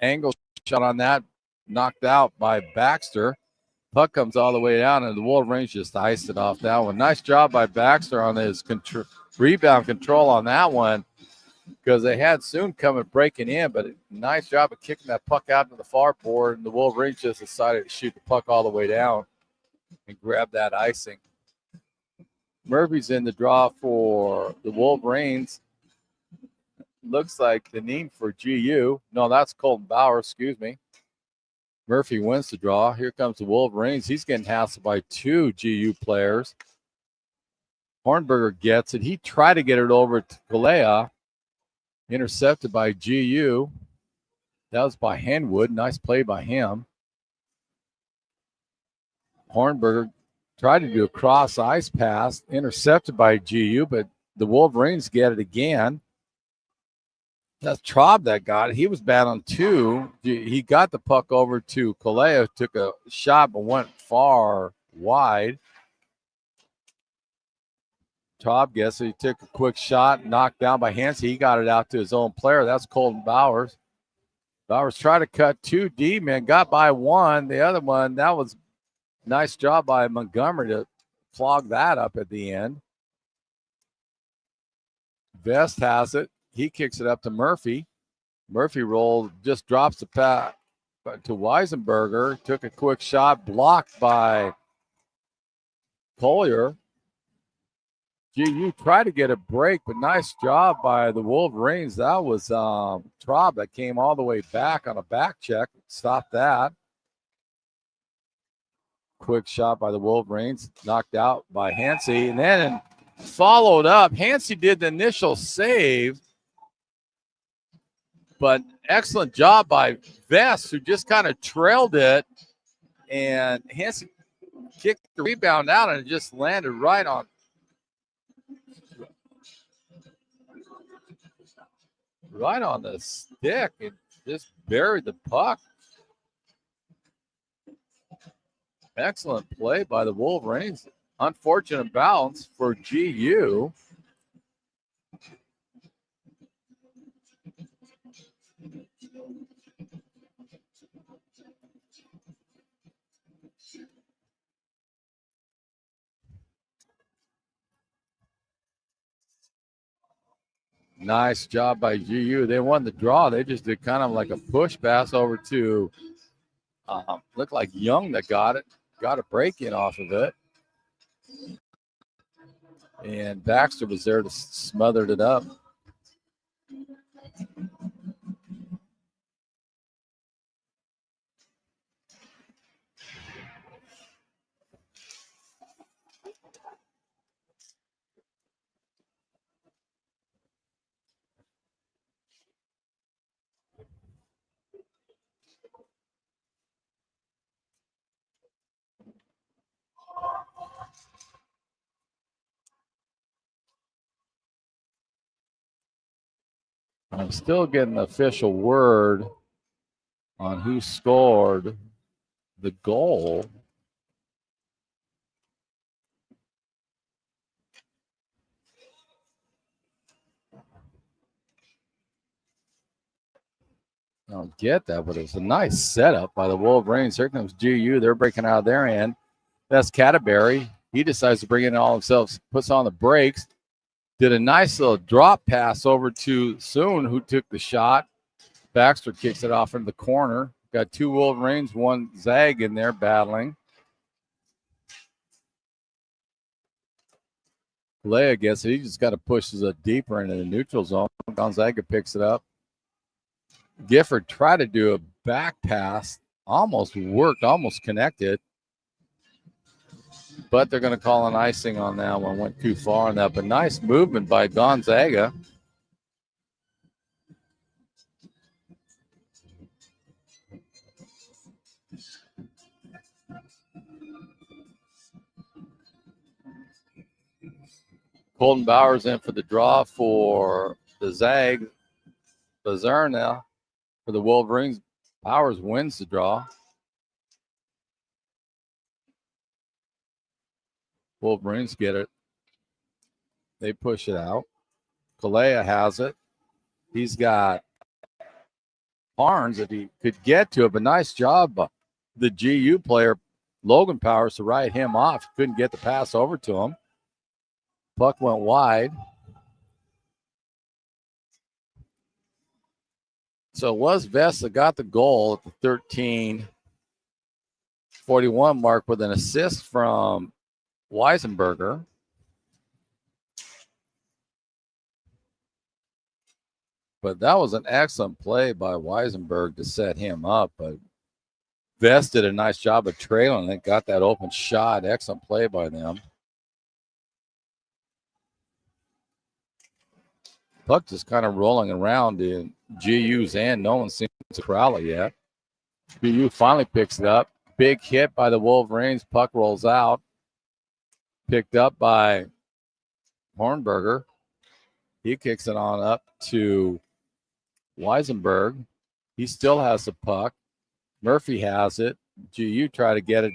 angle shot on that. Knocked out by Baxter. Puck comes all the way down, and the Wolverines just iced it off that one. Nice job by Baxter on his rebound control on that one, because they had Soon coming breaking in, but nice job of kicking that puck out to the far board, and the Wolverines just decided to shoot the puck all the way down and grab that icing. Murphy's in the draw for the Wolverines. Looks like the need for GU. No, that's Colton Bauer, excuse me. Murphy wins the draw. Here comes the Wolverines. He's getting hassled by two GU players. Hornberger gets it. He tried to get it over to Galea. Intercepted by GU. That was by Henwood. Nice play by him. Hornberger tried to do a cross ice pass. Intercepted by GU, but the Wolverines get it again. That's Traub that got it. He was bad on two. He got the puck over to Kalea, took a shot, but went far wide. Traub gets it. He took a quick shot, knocked down by Hansen. He got it out to his own player. That's Colton Bowers. Bowers tried to cut two deep, man. Got by one. The other one, that was a nice job by Montgomery to clog that up at the end. Vest has it. He kicks it up to Murphy. Murphy rolled, just drops the pass to Weisenberger. Took a quick shot, blocked by Collier. GU tried to get a break, but nice job by the Wolverines. That was Traub that came all the way back on a back check. Stopped that. Quick shot by the Wolverines. Knocked out by Hansi. And then followed up. Hansi did the initial save. But excellent job by Vest, who just kind of trailed it. And Hansen kicked the rebound out, and it just landed right on the stick. It just buried the puck. Excellent play by the Wolverines. Unfortunate bounce for GU. Nice job by GU. They won the draw. They just did kind of like a push pass over to looked like Young that got it. Got a break in off of it. And Baxter was there to smothered it up. I'm still getting the official word on who scored the goal. I don't get that, but it was a nice setup by the Wolverines. Here comes GU. They're breaking out of their end. That's Catterberry. He decides to bring in all himself, puts on the brakes. Did a nice little drop pass over to Soon, who took the shot. Baxter kicks it off into the corner. Got two Wolverines, one Zag in there battling. Leia gets it. He just got to push it deeper into the neutral zone. Gonzaga picks it up. Gifford tried to do a back pass. Almost worked, almost connected. But they're going to call an icing on that one. Went too far on that. But nice movement by Gonzaga. Colton Bowers in for the draw for the Zag. Bazar now for the Wolverines. Bowers wins the draw. Wolverines get it. They push it out. Kalea has it. He's got Barnes if he could get to it, but nice job by the GU player, Logan Powers, to ride him off. Couldn't get the pass over to him. Puck went wide. So it was Vest that got the goal at the 13:41 mark with an assist from Weisenberger. But that was an excellent play by Weisenberg to set him up. But Vest did a nice job of trailing it, got that open shot. Excellent play by them. Puck just kind of rolling around in GU's end. No one seems to corral it yet. GU finally picks it up. Big hit by the Wolverines. Puck rolls out. Picked up by Hornberger. He kicks it on up to Weisenberg. He still has the puck. Murphy has it. GU try to get it.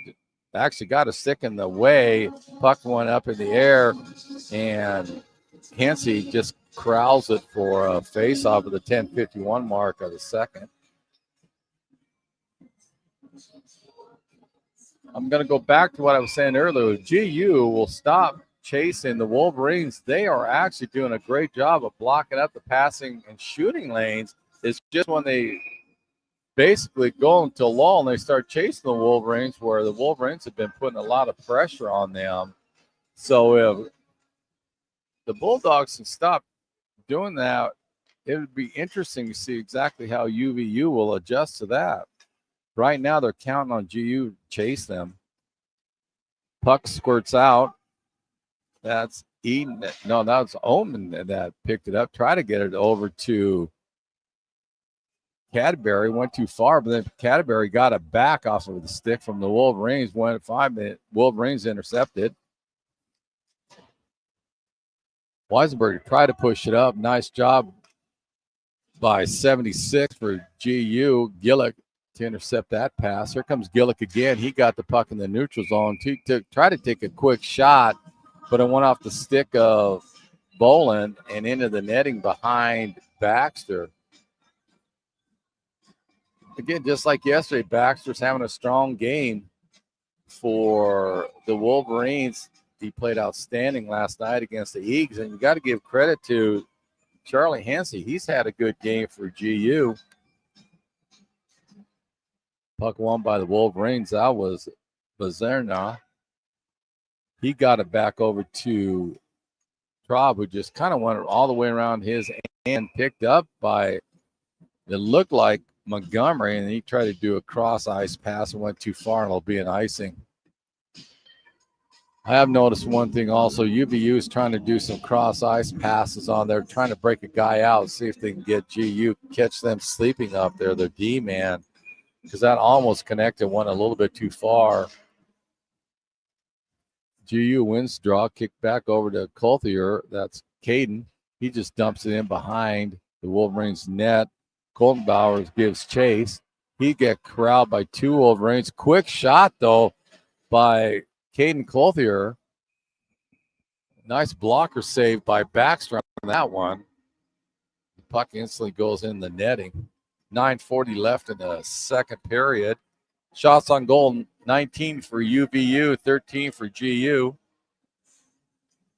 Actually got a stick in the way. Puck went up in the air, and Hensey just corrals it for a face-off at the 10:51 mark of the second. I'm going to go back to what I was saying earlier. GU will stop chasing the Wolverines. They are actually doing a great job of blocking up the passing and shooting lanes. It's just when they basically go into lull and they start chasing the Wolverines, where the Wolverines have been putting a lot of pressure on them. So if the Bulldogs can stop doing that, it would be interesting to see exactly how UVU will adjust to that. Right now, they're counting on GU to chase them. Puck squirts out. That's Eden. No, that was Omen that picked it up. Try to get it over to Cadbury. Went too far, but then Cadbury got it back off of the stick from the Wolverines. Went 5 minutes. Wolverines intercepted. Weisenberg tried to push it up. Nice job by 76 for GU. Gillick to intercept that pass. Here comes Gillick again. He got the puck in the neutral zone to try to take a quick shot, but it went off the stick of Boland and into the netting behind Baxter. Again, just like yesterday, Baxter's having a strong game for the Wolverines. He played outstanding last night against the Eagles, and you got to give credit to Charlie Hensey. He's had a good game for GU. Puck won by the Wolverines. That was Bazerna. He got it back over to Traub, who just kind of went all the way around his end, picked up by, it looked like Montgomery, and he tried to do a cross ice pass and went too far, and it'll be an icing. I have noticed one thing also. UVU is trying to do some cross ice passes on there, trying to break a guy out, see if they can get GU, catch them sleeping up there, their D-man, because that almost connected, went a little bit too far. GU wins draw, kick back over to Colthier. That's Caden. He just dumps it in behind the Wolverines net. Colton Bowers gives chase. He get corralled by 2 Wolverines. Quick shot, though, by Caden Clothier. Nice blocker save by Baxter on that one. The puck instantly goes in the netting. 9:40 left in the second period. Shots on goal, 19 for UVU, 13 for GU.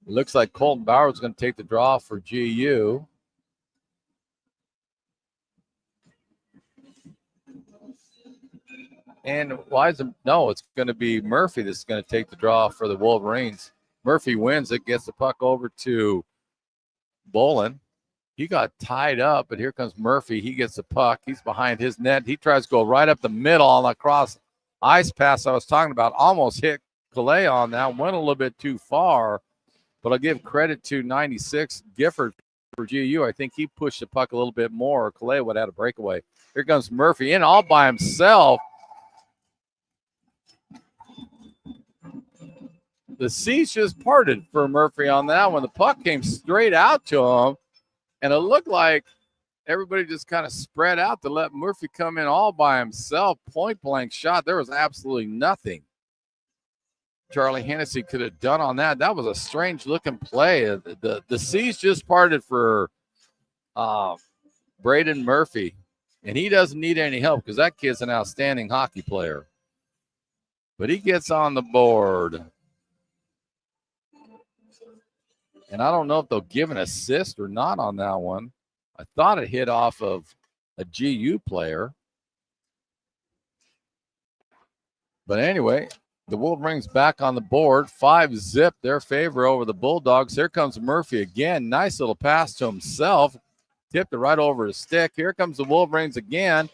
It looks like Colton Bowers is going to take the draw for GU. And why is it? No, it's going to be Murphy that's going to take the draw for the Wolverines. Murphy wins it, gets the puck over to Bolin. He got tied up, but here comes Murphy. He gets the puck. He's behind his net. He tries to go right up the middle on the cross ice pass I was talking about. Almost hit Calais on that. Went a little bit too far, but I'll give credit to 96 Gifford for GU. I think he pushed the puck a little bit more. Calais would have had a breakaway. Here comes Murphy in all by himself. The seas just parted for Murphy on that one. The puck came straight out to him, and it looked like everybody just kind of spread out to let Murphy come in all by himself. Point-blank shot. There was absolutely nothing Charlie Hennessy could have done on that. That was a strange-looking play. The seas just parted for Braden Murphy, and he doesn't need any help because that kid's an outstanding hockey player. But he gets on the board. And I don't know if they'll give an assist or not on that one. I thought it hit off of a GU player. But anyway, the Wolverines back on the board. 5-0 their favor over the Bulldogs. Here comes Murphy again. Nice little pass to himself. Tipped it right over his stick. Here comes the Wolverines again.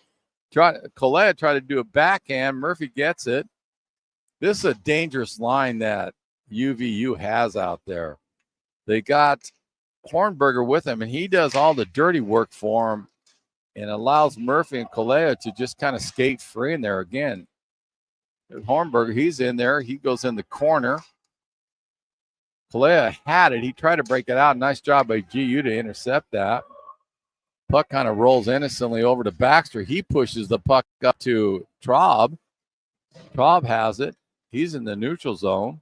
Colette tried to do a backhand. Murphy gets it. This is a dangerous line that UVU has out there. They got Hornberger with him, and he does all the dirty work for him and allows Murphy and Kalea to just kind of skate free in there again. Hornberger, he's in there. He goes in the corner. Kalea had it. He tried to break it out. Nice job by GU to intercept that. Puck kind of rolls innocently over to Baxter. He pushes the puck up to Traub. Traub has it. He's in the neutral zone.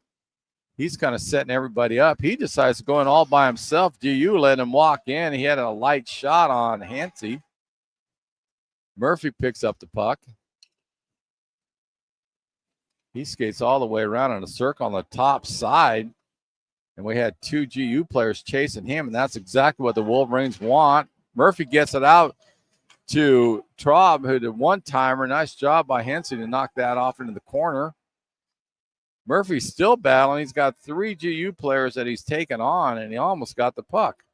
He's kind of setting everybody up. He decides to go in all by himself. GU let him walk in. He had a light shot on Hansey. Murphy picks up the puck. He skates all the way around in a circle on the top side. And we had two GU players chasing him, and that's exactly what the Wolverines want. Murphy gets it out to Traub, who did one-timer. Nice job by Hansey to knock that off into the corner. Murphy's still battling. He's got three GU players that he's taken on, and he almost got the puck.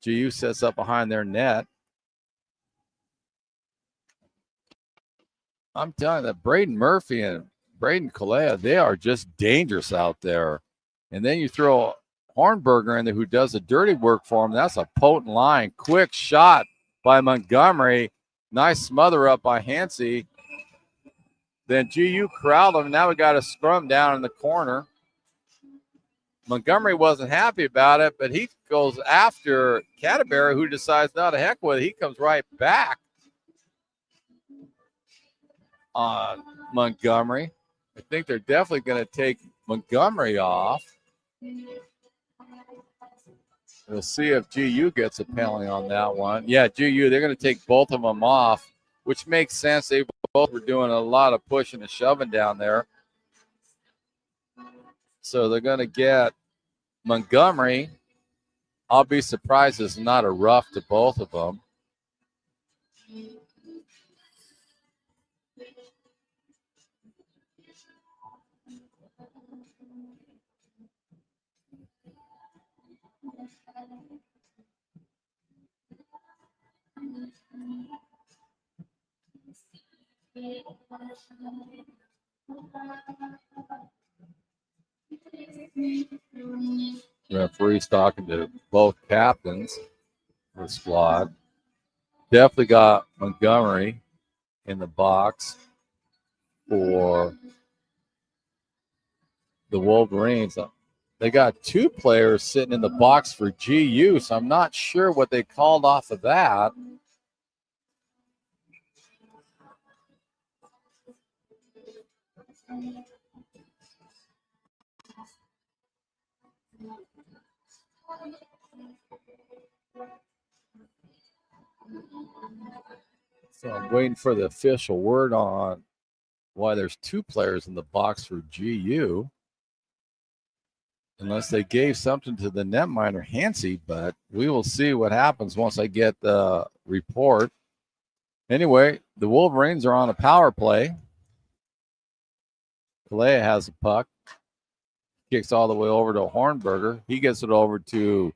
GU sets up behind their net. I'm telling you that Braden Murphy and Braden Kalea, they are just dangerous out there. And then you throw Hornberger in there who does the dirty work for him. That's a potent line. Quick shot by Montgomery. Nice smother up by Hansey. Then GU corralled him. Now we got a scrum down in the corner. Montgomery wasn't happy about it, but he goes after Cadbury, who decides, no, to heck with it. He comes right back on Montgomery. I think they're definitely going to take Montgomery off. We'll see if GU gets a penalty on that one. Yeah, GU, they're going to take both of them off, which makes sense. They both were doing a lot of pushing and shoving down there. So they're going to get Montgomery. I'll be surprised it's not a rough to both of them. Referee's talking to both captains of the squad. Definitely got Montgomery in the box for the Wolverines. They got two players sitting in the box for GU, so I'm not sure what they called off of that. So I'm waiting for the official word on why there's two players in the box for GU. Unless they gave something to the netminder Hansey, but we will see what happens once I get the report. Anyway, the Wolverines are on a power play. Kalea has the puck. Kicks all the way over to Hornberger. He gets it over to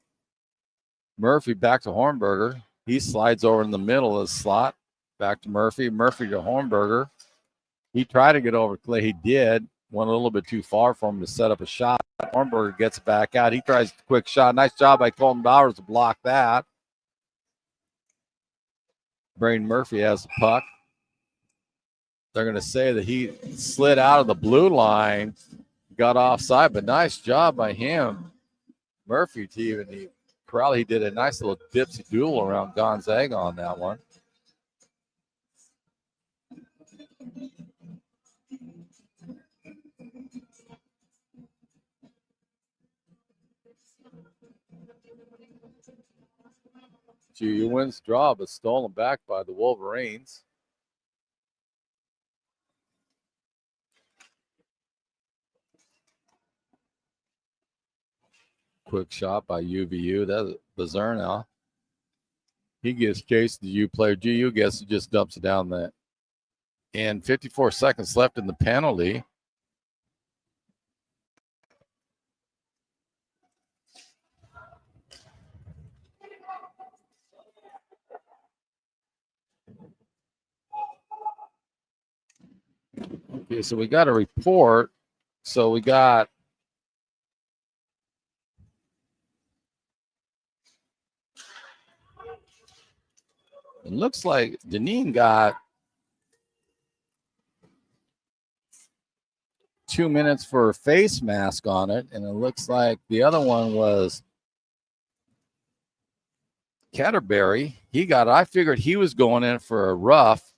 Murphy, back to Hornberger. He slides over in the middle of the slot. Back to Murphy. Murphy to Hornberger. He tried to get over Kalea. He did. Went a little bit too far for him to set up a shot. Hornberger gets back out. He tries a quick shot. Nice job by Colton Bowers to block that. Braden Murphy has the puck. They're going to say that he slid out of the blue line, got offside, but nice job by him. Murphy to even he probably did a nice little dipsy duel around Gonzaga on that one. GU wins draw, but stolen back by the Wolverines. Quick shot by UVU. That's Bazerna. He gives chase to the U player. GU gets it, just dumps it down there. And 54 seconds left in the penalty. Okay, so we got a report. So we got It looks like Deneen got 2 minutes for a face mask on it, and it looks like the other one was Canterbury. I figured he was going in for a rough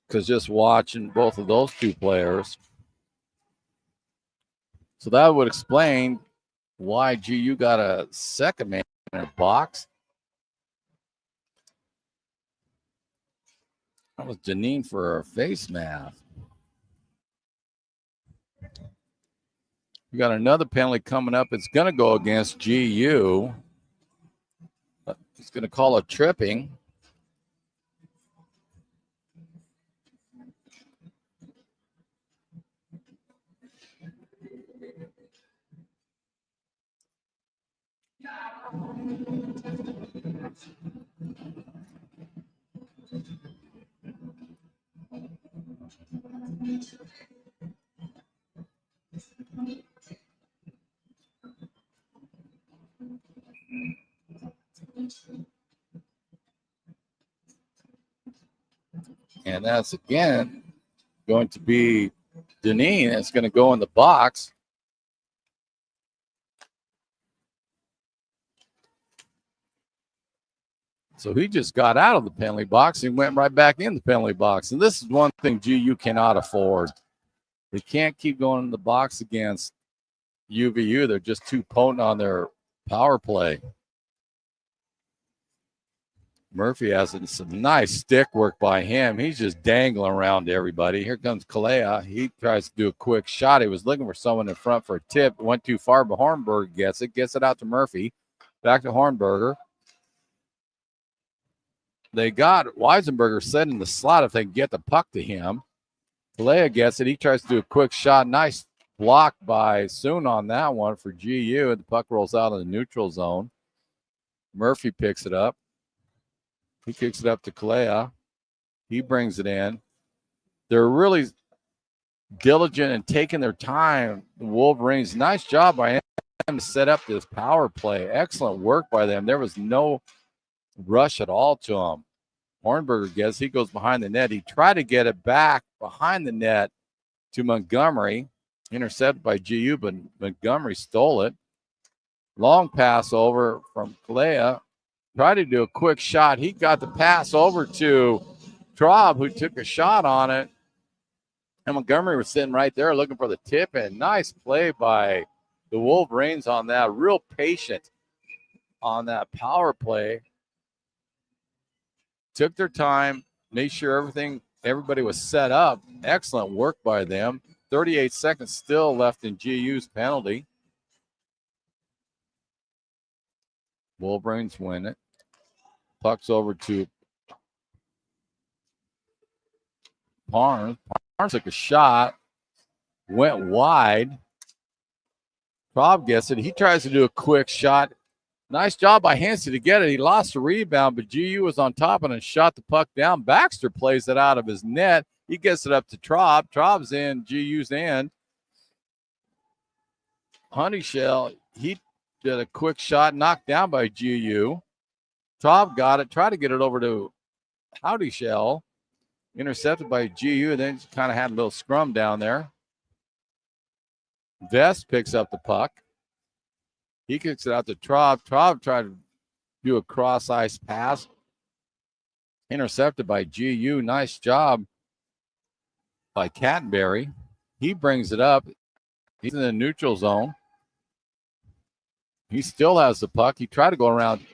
because just watching both of those two players. So that would explain why GU got a second man in a box. That was Deneen for a face mask. We got another penalty coming up. It's going to go against GU. It's going to call a tripping. And that's again going to be Deneen. It's going to go in the box. So he just got out of the penalty box and went right back in the penalty box. And this is one thing GU cannot afford. They can't keep going in the box against UVU. They're just too potent on their power play. Murphy has some nice stick work by him. He's just dangling around everybody. Here comes Kalea. He tries to do a quick shot. He was looking for someone in front for a tip. Went too far, but Hornberger gets it out to Murphy. Back to Hornberger. They got Weisenberger set in the slot if they can get the puck to him. Kalea gets it. He tries to do a quick shot. Nice block by Soon on that one for GU. And the puck rolls out in the neutral zone. Murphy picks it up. He kicks it up to Kalea. He brings it in. They're really diligent and taking their time. The Wolverines, nice job by them to set up this power play. Excellent work by them. There was no rush at all to him. Hornberger gets, he goes behind the net. He tried to get it back behind the net to Montgomery. Intercepted by GU, but Montgomery stole it. Long pass over from Kalea. Tried to do a quick shot. He got the pass over to Traub, who took a shot on it. And Montgomery was sitting right there looking for the tip. And nice play by the Wolverines on that. Real patient on that power play. Took their time, made sure everybody was set up. Excellent work by them. 38 seconds still left in GU's penalty. Wolverines win it. Puck's over to Barnes. Barnes took a shot, went wide. Traub gets it. He tries to do a quick shot. Nice job by Hansen to get it. He lost the rebound, but GU was on top and shot the puck down. Baxter plays it out of his net. He gets it up to Traub. Traub's in GU's end. Honeyshell, he did a quick shot, knocked down by GU. Traub got it, tried to get it over to Howdy Shell. Intercepted by GU, and then kind of had a little scrum down there. Vest picks up the puck. He kicks it out to Traub. Traub tried to do a cross-ice pass. Intercepted by GU. Nice job by Cattenberry. He brings it up. He's in the neutral zone. He still has the puck. He tried to go around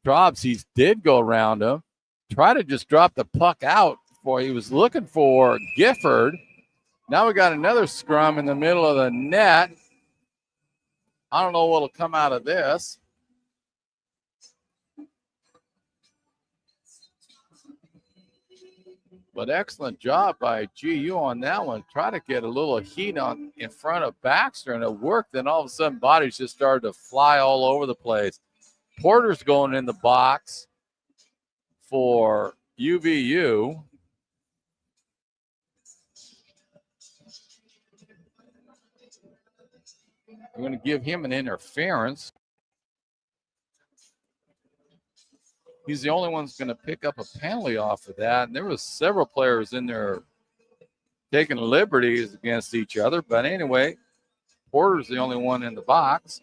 Traub. He did go around him. Tried to just drop the puck out. He was looking for Gifford. Now we got another scrum in the middle of the net. I don't know what'll come out of this. But excellent job by GU on that one. Try to get a little heat on in front of Baxter, and it worked. Then all of a sudden, bodies just started to fly all over the place. Porter's going in the box for UVU. I'm going to give him an interference. He's the only one that's going to pick up a penalty off of that. And there was several players in there taking liberties against each other. But anyway, Porter's the only one in the box.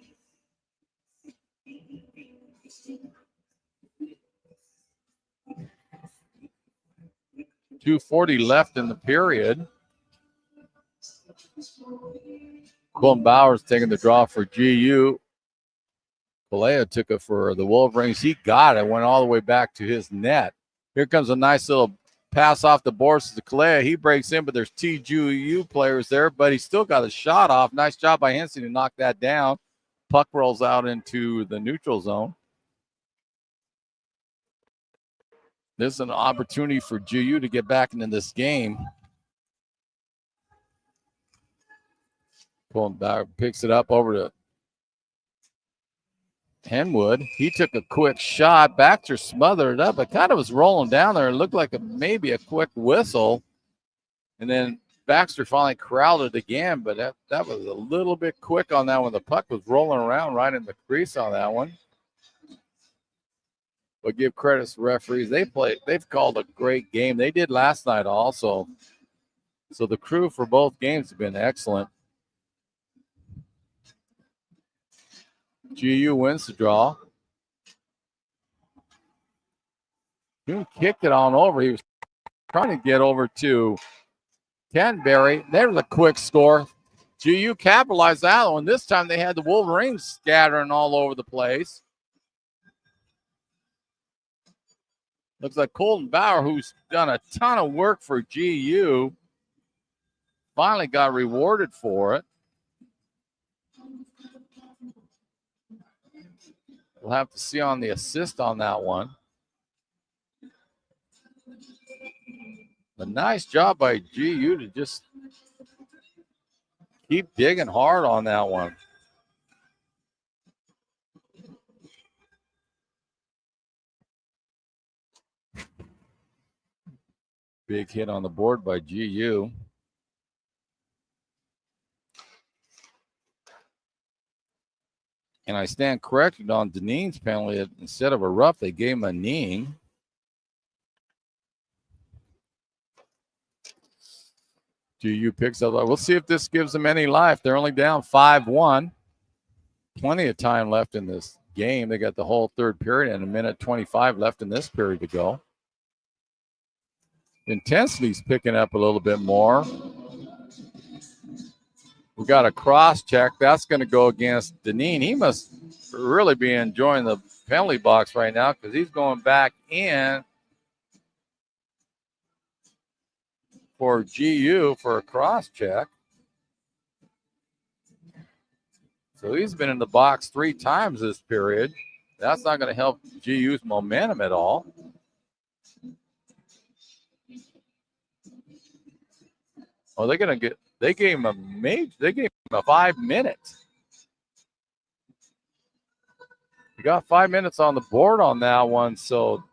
.240 left in the period. Colton Bowers taking the draw for GU. Kalea took it for the Wolverines. He got it, went all the way back to his net. Here comes a nice little pass off the boards to Kalea. He breaks in, but there's TGU players there, but he still got a shot off. Nice job by Henson to knock that down. Puck rolls out into the neutral zone. This is an opportunity for GU to get back into this game. Pulling back, picks it up over to Henwood. He took a quick shot. Baxter smothered it up. It kind of was rolling down there. It looked like maybe a quick whistle. And then Baxter finally corralled it again, but that was a little bit quick on that one. The puck was rolling around right in the crease on that one. But give credit to referees. They've called a great game. They did last night also. So the crew for both games have been excellent. GU wins the draw. June kicked it on over. He was trying to get over to Canterbury. There's a quick score. GU capitalized that one. This time they had the Wolverines scattering all over the place. Looks like Colton Bauer, who's done a ton of work for GU, finally got rewarded for it. We'll have to see on the assist on that one. A nice job by GU to just keep digging hard on that one. Big hit on the board by GU. And I stand corrected on Deneen's penalty. Instead of a rough, they gave him a kneeing. GU picks up. We'll see if this gives them any life. They're only down 5-1. Plenty of time left in this game. They got the whole third period and a minute 25 left in this period to go. Intensity's picking up a little bit more. We got a cross check. That's going to go against Deneen. He must really be enjoying the penalty box right now because he's going back in for GU for a cross check. So he's been in the box 3 times this period. That's not going to help GU's momentum at all. Oh, they gave him a 5 minutes. You got 5 minutes on the board on that one, so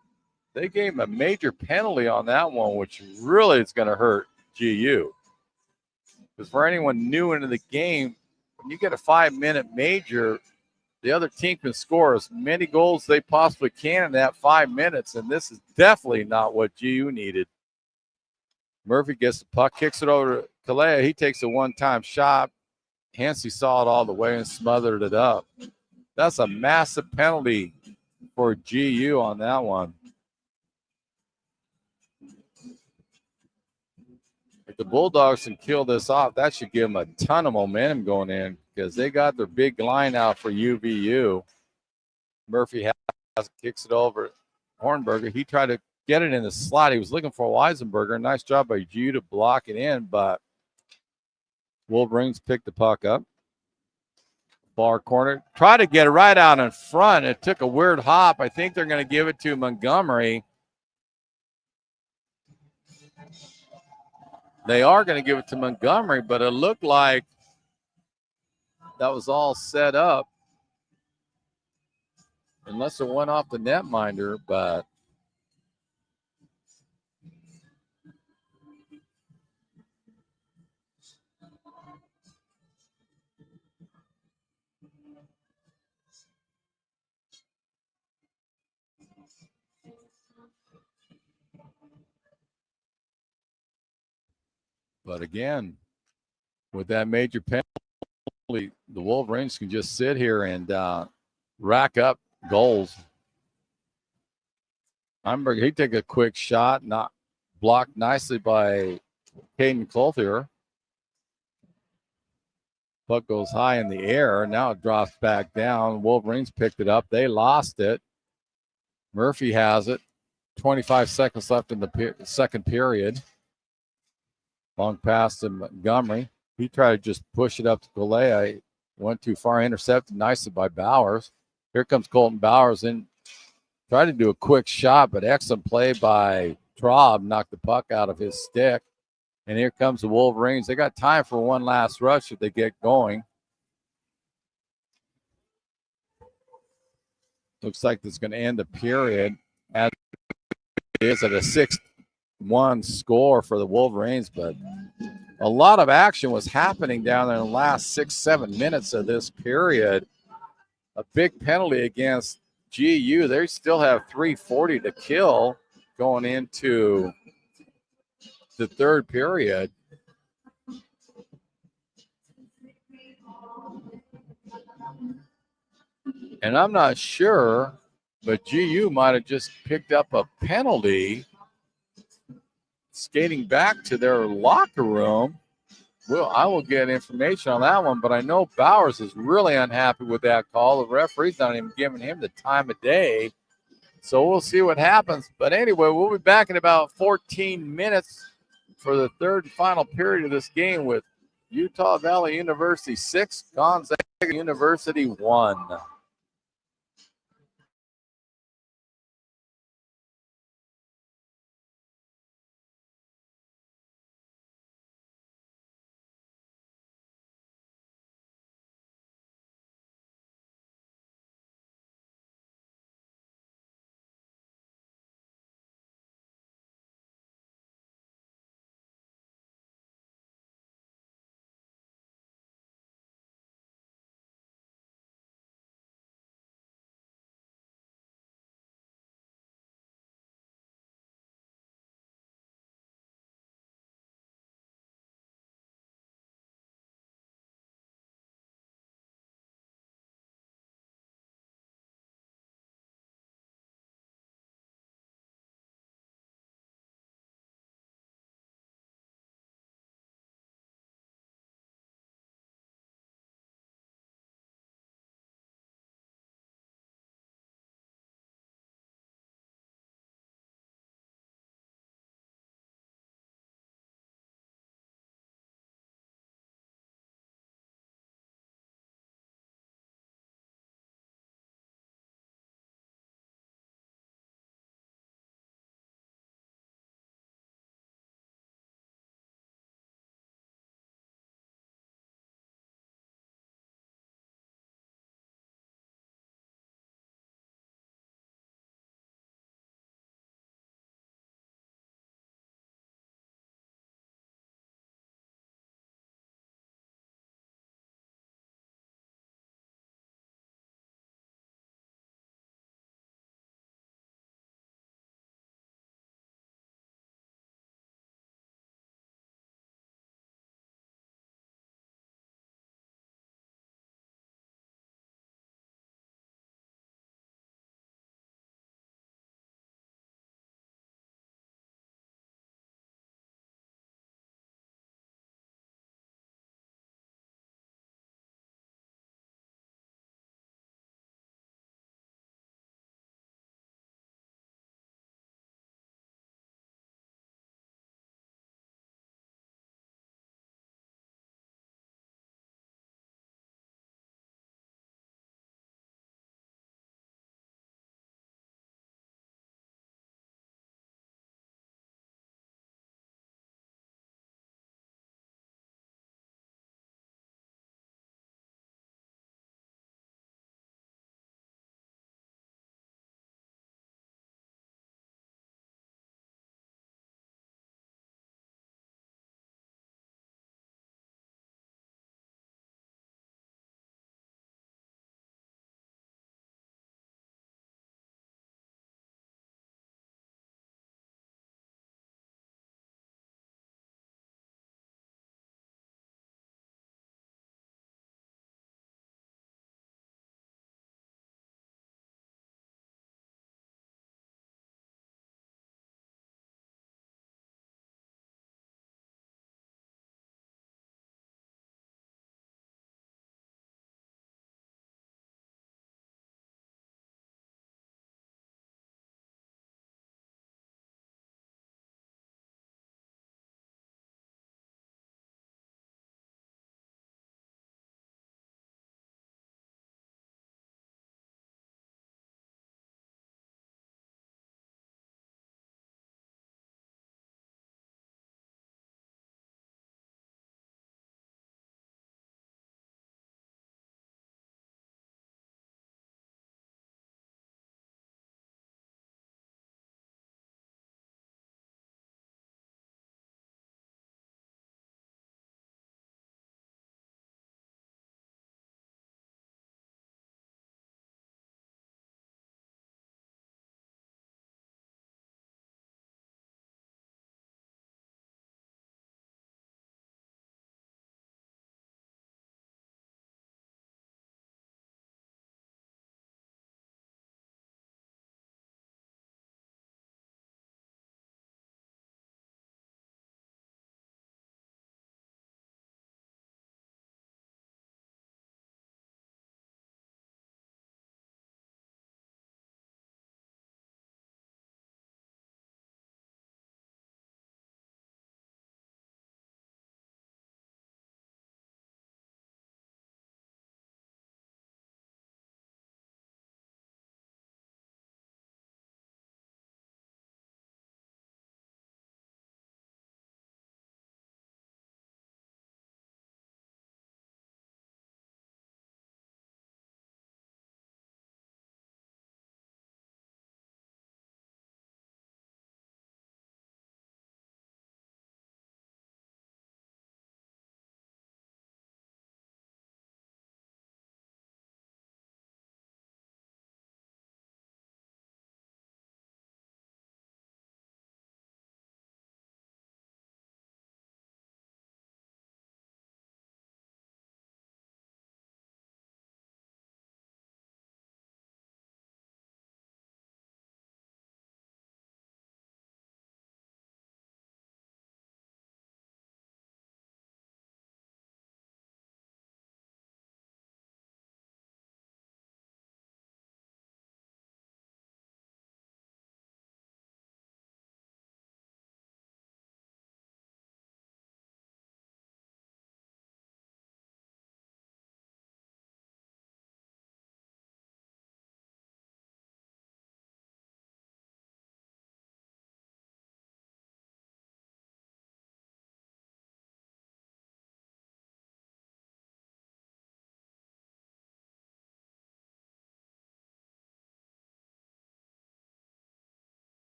they gave him a major penalty on that one, which really is going to hurt GU. Because for anyone new into the game, when you get a 5-minute major, the other team can score as many goals they possibly can in that 5 minutes, and this is definitely not what GU needed. Murphy gets the puck, kicks it over to Kalea. He takes a one-time shot. Hansey saw it all the way and smothered it up. That's a massive penalty for GU on that one. If the Bulldogs can kill this off, that should give them a ton of momentum going in because they got their big line out for UVU. Murphy kicks it over Hornberger. He tried to get it in the slot. He was looking for Weisenberger. Nice job by GU to block it in, but Wolverines picked the puck up. Far corner. Try to get it right out in front. It took a weird hop. I think they're going to give it to Montgomery. They are going to give it to Montgomery, but it looked like that was all set up. Unless it went off the netminder, but But again, with that major penalty, the Wolverines can just sit here and rack up goals. Heimberg, he took a quick shot, not blocked nicely by Caden Clothier. Puck goes high in the air. Now it drops back down. Wolverines picked it up. They lost it. Murphy has it. 25 seconds left in the second period. Long pass to Montgomery. He tried to just push it up to Galea. Went too far. Intercepted nicely by Bowers. Here comes Colton Bowers in. Tried to do a quick shot, but excellent play by Traub. Knocked the puck out of his stick. And here comes the Wolverines. They got time for one last rush if they get going. Looks like it's going to end the period as it is at a 6-1 score for the Wolverines. But a lot of action was happening down there in the last 6-7 minutes of this period. A big penalty against GU. They still have 3:40 to kill going into the third period. And I'm not sure, but GU might have just picked up a penalty skating back to their locker room. Well, I will get information on that one, but I know Bowers is really unhappy with that call. The referee's not even giving him the time of day. So we'll see what happens. But anyway, we'll be back in about 14 minutes for the third and final period of this game with Utah Valley University 6, Gonzaga University 1.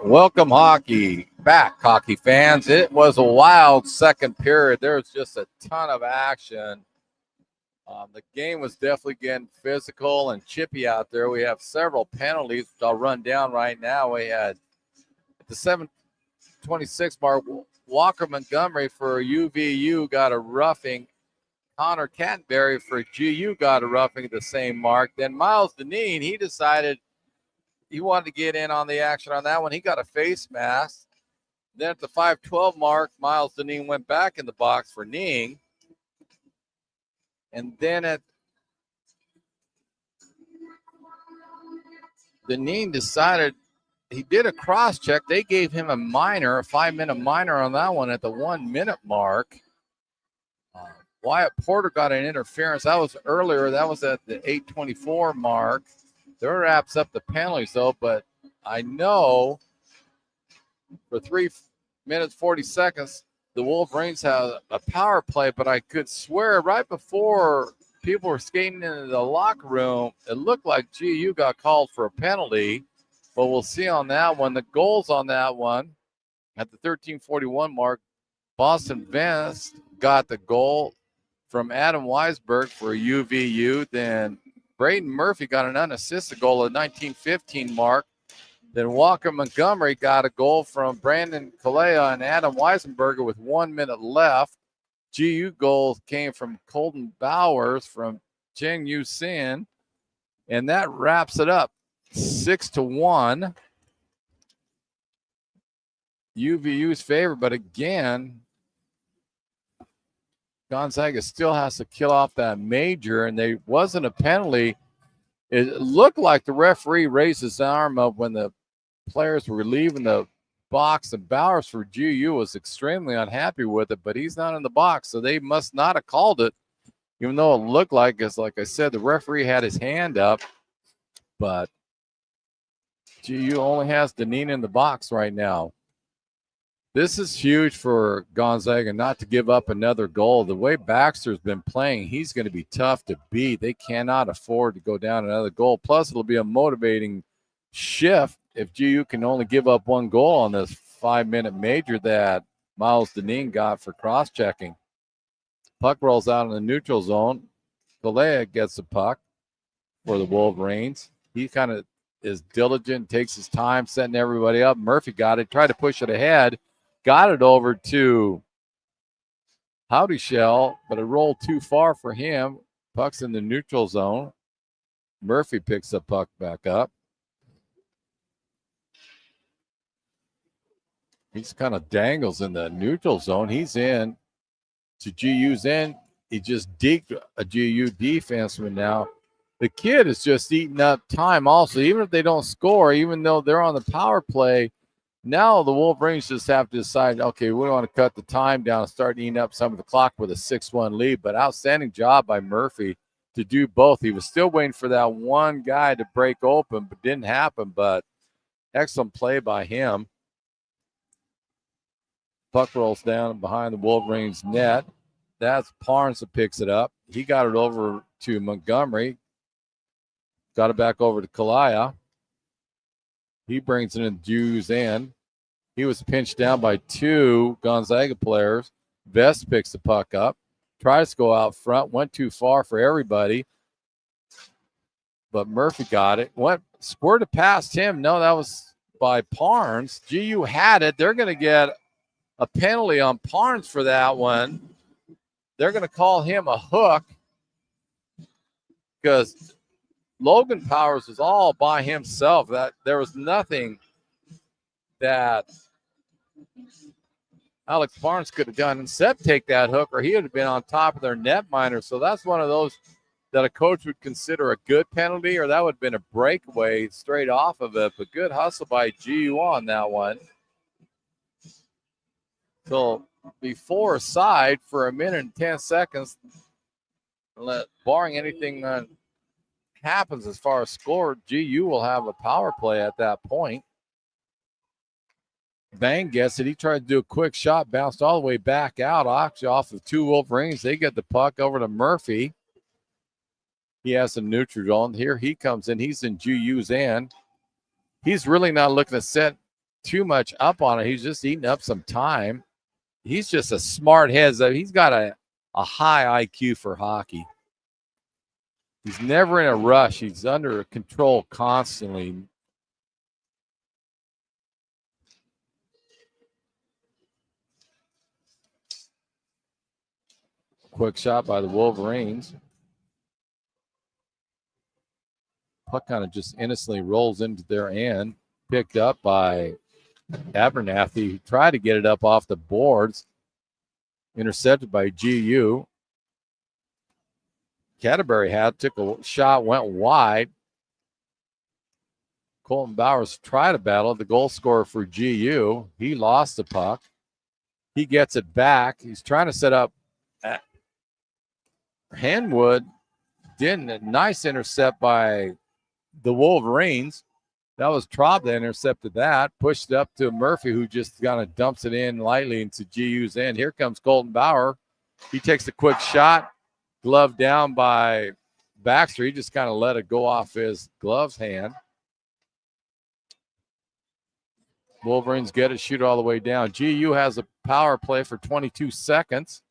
Welcome back, hockey fans. It was a wild second period. There was just a ton of action. The game was definitely getting physical and chippy out there. We have several penalties, which I'll run down right now. We had at the 7:26 mark, Walker Montgomery for UVU got a roughing. Connor Canterbury for GU got a roughing at the same mark. Then Miles Deneen, he decided he wanted to get in on the action on that one. He got a face mask. Then at the 5:12 mark, Miles Deneen went back in the box for kneeing. And then at Deneen decided he did a cross check. They gave him a 5-minute minor on that one at the 1 minute mark. Wyatt Porter got an interference. That was earlier. That was at the 8:24 mark. There wraps up the penalties, though, but I know for 3 minutes, 40 seconds, the Wolverines had a power play, but I could swear right before people were skating into the locker room, it looked like GU got called for a penalty, but we'll see on that one. The goals on that one at the 13:41 mark, Boston Vance got the goal from Adam Weisberg for UVU. Then Braden Murphy got an unassisted goal at 19:15 mark. Then Walker Montgomery got a goal from Brandon Kalea and Adam Weisenberger with 1 minute left. GU goals came from Colton Bowers from Cheng Yu Sin. And that wraps it up 6-1. UVU's favor, but again, Gonzaga still has to kill off that major, and there wasn't a penalty. It looked like the referee raised his arm up when the players were leaving the box, and Bowers for GU was extremely unhappy with it, but he's not in the box, so they must not have called it, even though it looked like, as like I said, the referee had his hand up, but GU only has Deneen in the box right now. This is huge for Gonzaga not to give up another goal. The way Baxter's been playing, he's going to be tough to beat. They cannot afford to go down another goal. Plus, it'll be a motivating shift if GU can only give up one goal on this 5-minute major that Miles Deneen got for cross-checking. Puck rolls out in the neutral zone. Kalea gets the puck for the Wolverines. He kind of is diligent, takes his time, setting everybody up. Murphy got it, tried to push it ahead. Got it over to Howdy Shell, but it rolled too far for him. Puck's in the neutral zone. Murphy picks the puck back up. He's kind of dangles in the neutral zone. He's in to GU's end. He just deked a GU defenseman now. The kid is just eating up time also. Even if they don't score, even though they're on the power play, now the Wolverines just have to decide, okay, we want to cut the time down and start eating up some of the clock with a 6-1 lead. But outstanding job by Murphy to do both. He was still waiting for that one guy to break open, but didn't happen. But excellent play by him. Puck rolls down behind the Wolverines' net. That's Parnes that picks it up. He got it over to Montgomery. Got it back over to Kalaya. He brings it in Jew's end. He was pinched down by 2 Gonzaga players. Vest picks the puck up. Tries to go out front. Went too far for everybody. But Murphy got it. Squirted past him. No, that was by Parnes. GU had it. They're going to get a penalty on Parnes for that one. They're going to call him a hook because Logan Powers was all by himself. That there was nothing that Alex Barnes could have done except take that hook, or he would have been on top of their net minor. So that's one of those that a coach would consider a good penalty, or that would have been a breakaway straight off of it. But good hustle by GU on that one. So before side for 1 minute and 10 seconds, barring anything happens as far as score, GU will have a power play at that point. Bang gets it. He tried to do a quick shot, bounced all the way back out. Actually, off of 2 Wolverines. They get the puck over to Murphy. He has a neutral zone. Here he comes in. He's in GU's end. he's really not looking to set too much up on it. He's just eating up some time. He's just a smart head. He's got a high IQ for hockey. He's never in a rush. He's under control constantly. Quick shot by the Wolverines. Puck kind of just innocently rolls into their end. Picked up by Abernathy, who tried to get it up off the boards. Intercepted by GU. Canterbury took a shot, went wide. Colton Bowers tried to battle the goal scorer for GU. He lost the puck. He gets it back. He's trying to set up. Henwood didn't. A nice intercept by the Wolverines. That was Traub that intercepted that. Pushed it up to Murphy, who just kind of dumps it in lightly into GU's end. Here comes Colton Bauer. He takes a quick shot. Glove down by Baxter. He just kind of let it go off his glove's hand. Wolverines get it, shoot it all the way down. GU has a power play for 22 seconds.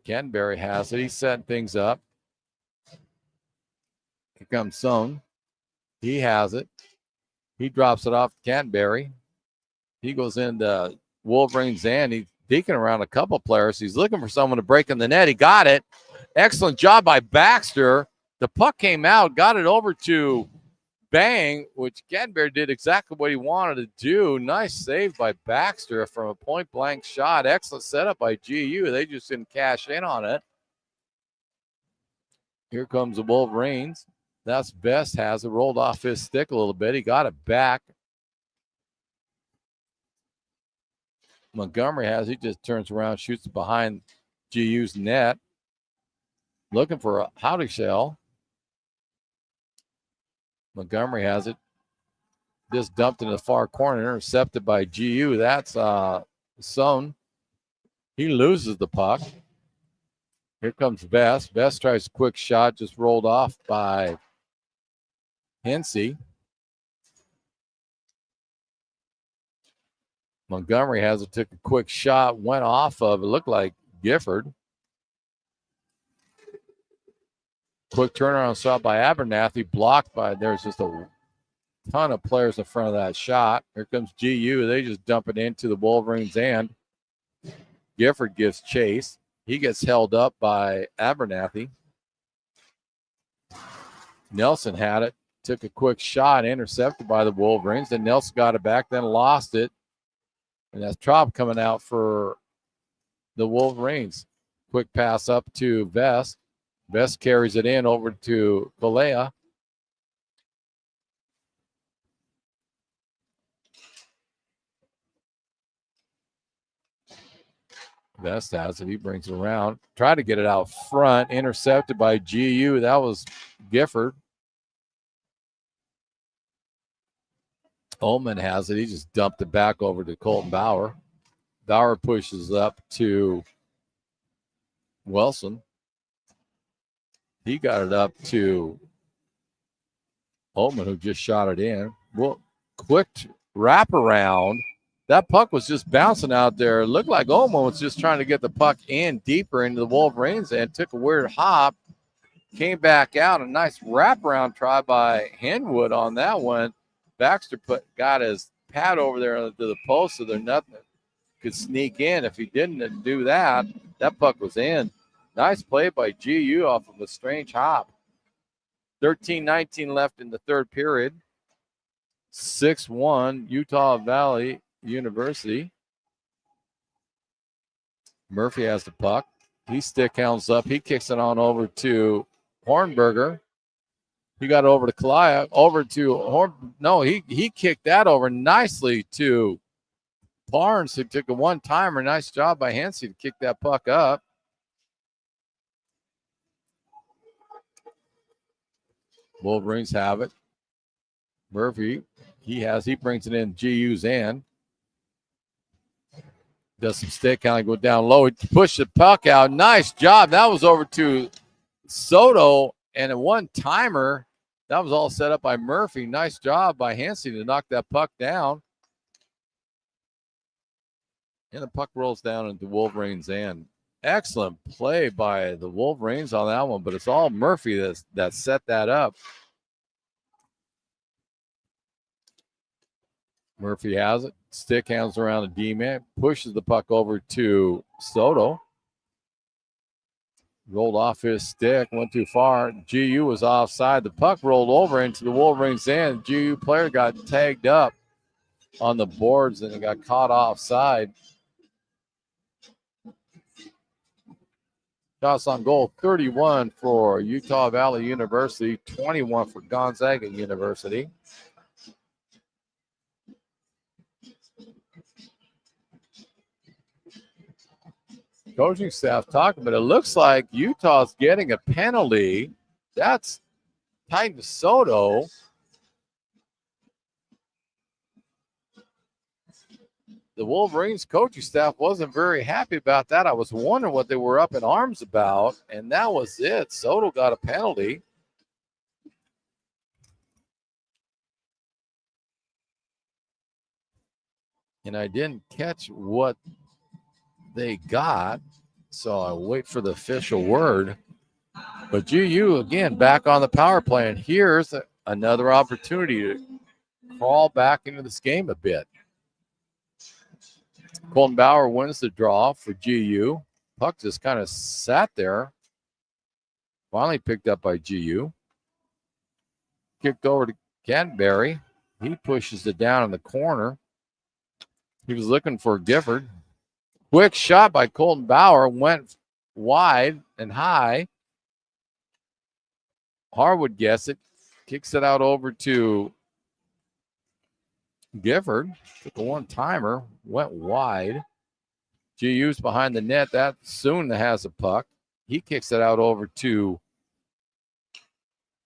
Canterbury has it. He's setting things up. Here comes Sohn. He has it. He drops it off to Canterbury. He goes into Wolverine's end. He's deaking around a couple players. He's looking for someone to break in the net. He got it. Excellent job by Baxter. The puck came out, got it over to Bang, which Canterbury did exactly what he wanted to do. Nice save by Baxter from a point-blank shot. Excellent setup by GU. They just didn't cash in on it. Here comes the Wolverines. That's Best has it. Rolled off his stick a little bit. He got it back. Montgomery has it. He just turns around, shoots it behind GU's net. Looking for a howdy shell. Montgomery has it. Just dumped in the far corner, intercepted by GU. That's Sohn. He loses the puck. Here comes Best. Best tries a quick shot, just rolled off by Hensey. Montgomery has it, took a quick shot, went off of it, looked like Gifford. Quick turnaround shot by Abernathy, blocked by, there's just a ton of players in front of that shot. Here comes GU. They just dump it into the Wolverines' end. Gifford gives chase. He gets held up by Abernathy. Nelson had it, took a quick shot, intercepted by the Wolverines. Then Nelson got it back, then lost it. And that's Traub coming out for the Wolverines. Quick pass up to Vest. Vest carries it in over to Colea. Vest has it. He brings it around. Tried to get it out front. Intercepted by GU. That was Gifford. Ullman has it. He just dumped it back over to Colton Bauer. Bauer pushes up to Wilson. He got it up to Ullman, who just shot it in. Well, quick wraparound. That puck was just bouncing out there. It looked like Ullman was just trying to get the puck in deeper into the Wolverines and took a weird hop. Came back out. A nice wraparound try by Henwood on that one. Baxter got his pad over there to the post, so there's nothing could sneak in. If he didn't do that, that puck was in. Nice play by GU off of a strange hop. 13-19 left in the third period. 6-1 Utah Valley University. Murphy has the puck. He stick hounds up. He kicks it on over to Hornberger. He got over to Kalaya, over to he kicked that over nicely to Barnes, who took a one-timer. Nice job by Hensey to kick that puck up. Wolverines have it. Murphy, he brings it in GU's end. Does some stick, kind of go down low. He pushed the puck out. Nice job. That was over to Soto, And a one-timer, that was all set up by Murphy. Nice job by Hensey to knock that puck down. And the puck rolls down into Wolverines' end. Excellent play by the Wolverines on that one, but it's all Murphy that set that up. Murphy has it. Stick hands around the D-man. Pushes the puck over to Soto. Rolled off his stick. Went too far. GU was offside. The puck rolled over into the Wolverines' end. GU player got tagged up on the boards and it got caught offside. Shots on goal, 31 for Utah Valley University, 21 for Gonzaga University. Coaching staff talking, but it looks like Utah's getting a penalty. That's Titan Soto. The Wolverines coaching staff wasn't very happy about that. I was wondering what they were up in arms about, and that was it. Soto got a penalty. And I didn't catch what they got, so I wait for the official word. But GU, again, back on the power play, and here's another opportunity to crawl back into this game a bit. Colton Bauer wins the draw for GU. Puck just kind of sat there. Finally picked up by GU. Kicked over to Canterbury. He pushes it down in the corner. He was looking for Gifford. Quick shot by Colton Bauer. Went wide and high. Harwood gets it. Kicks it out over to Gifford. Took a one-timer. Went wide. GU's behind the net. That soon has a puck. He kicks it out over to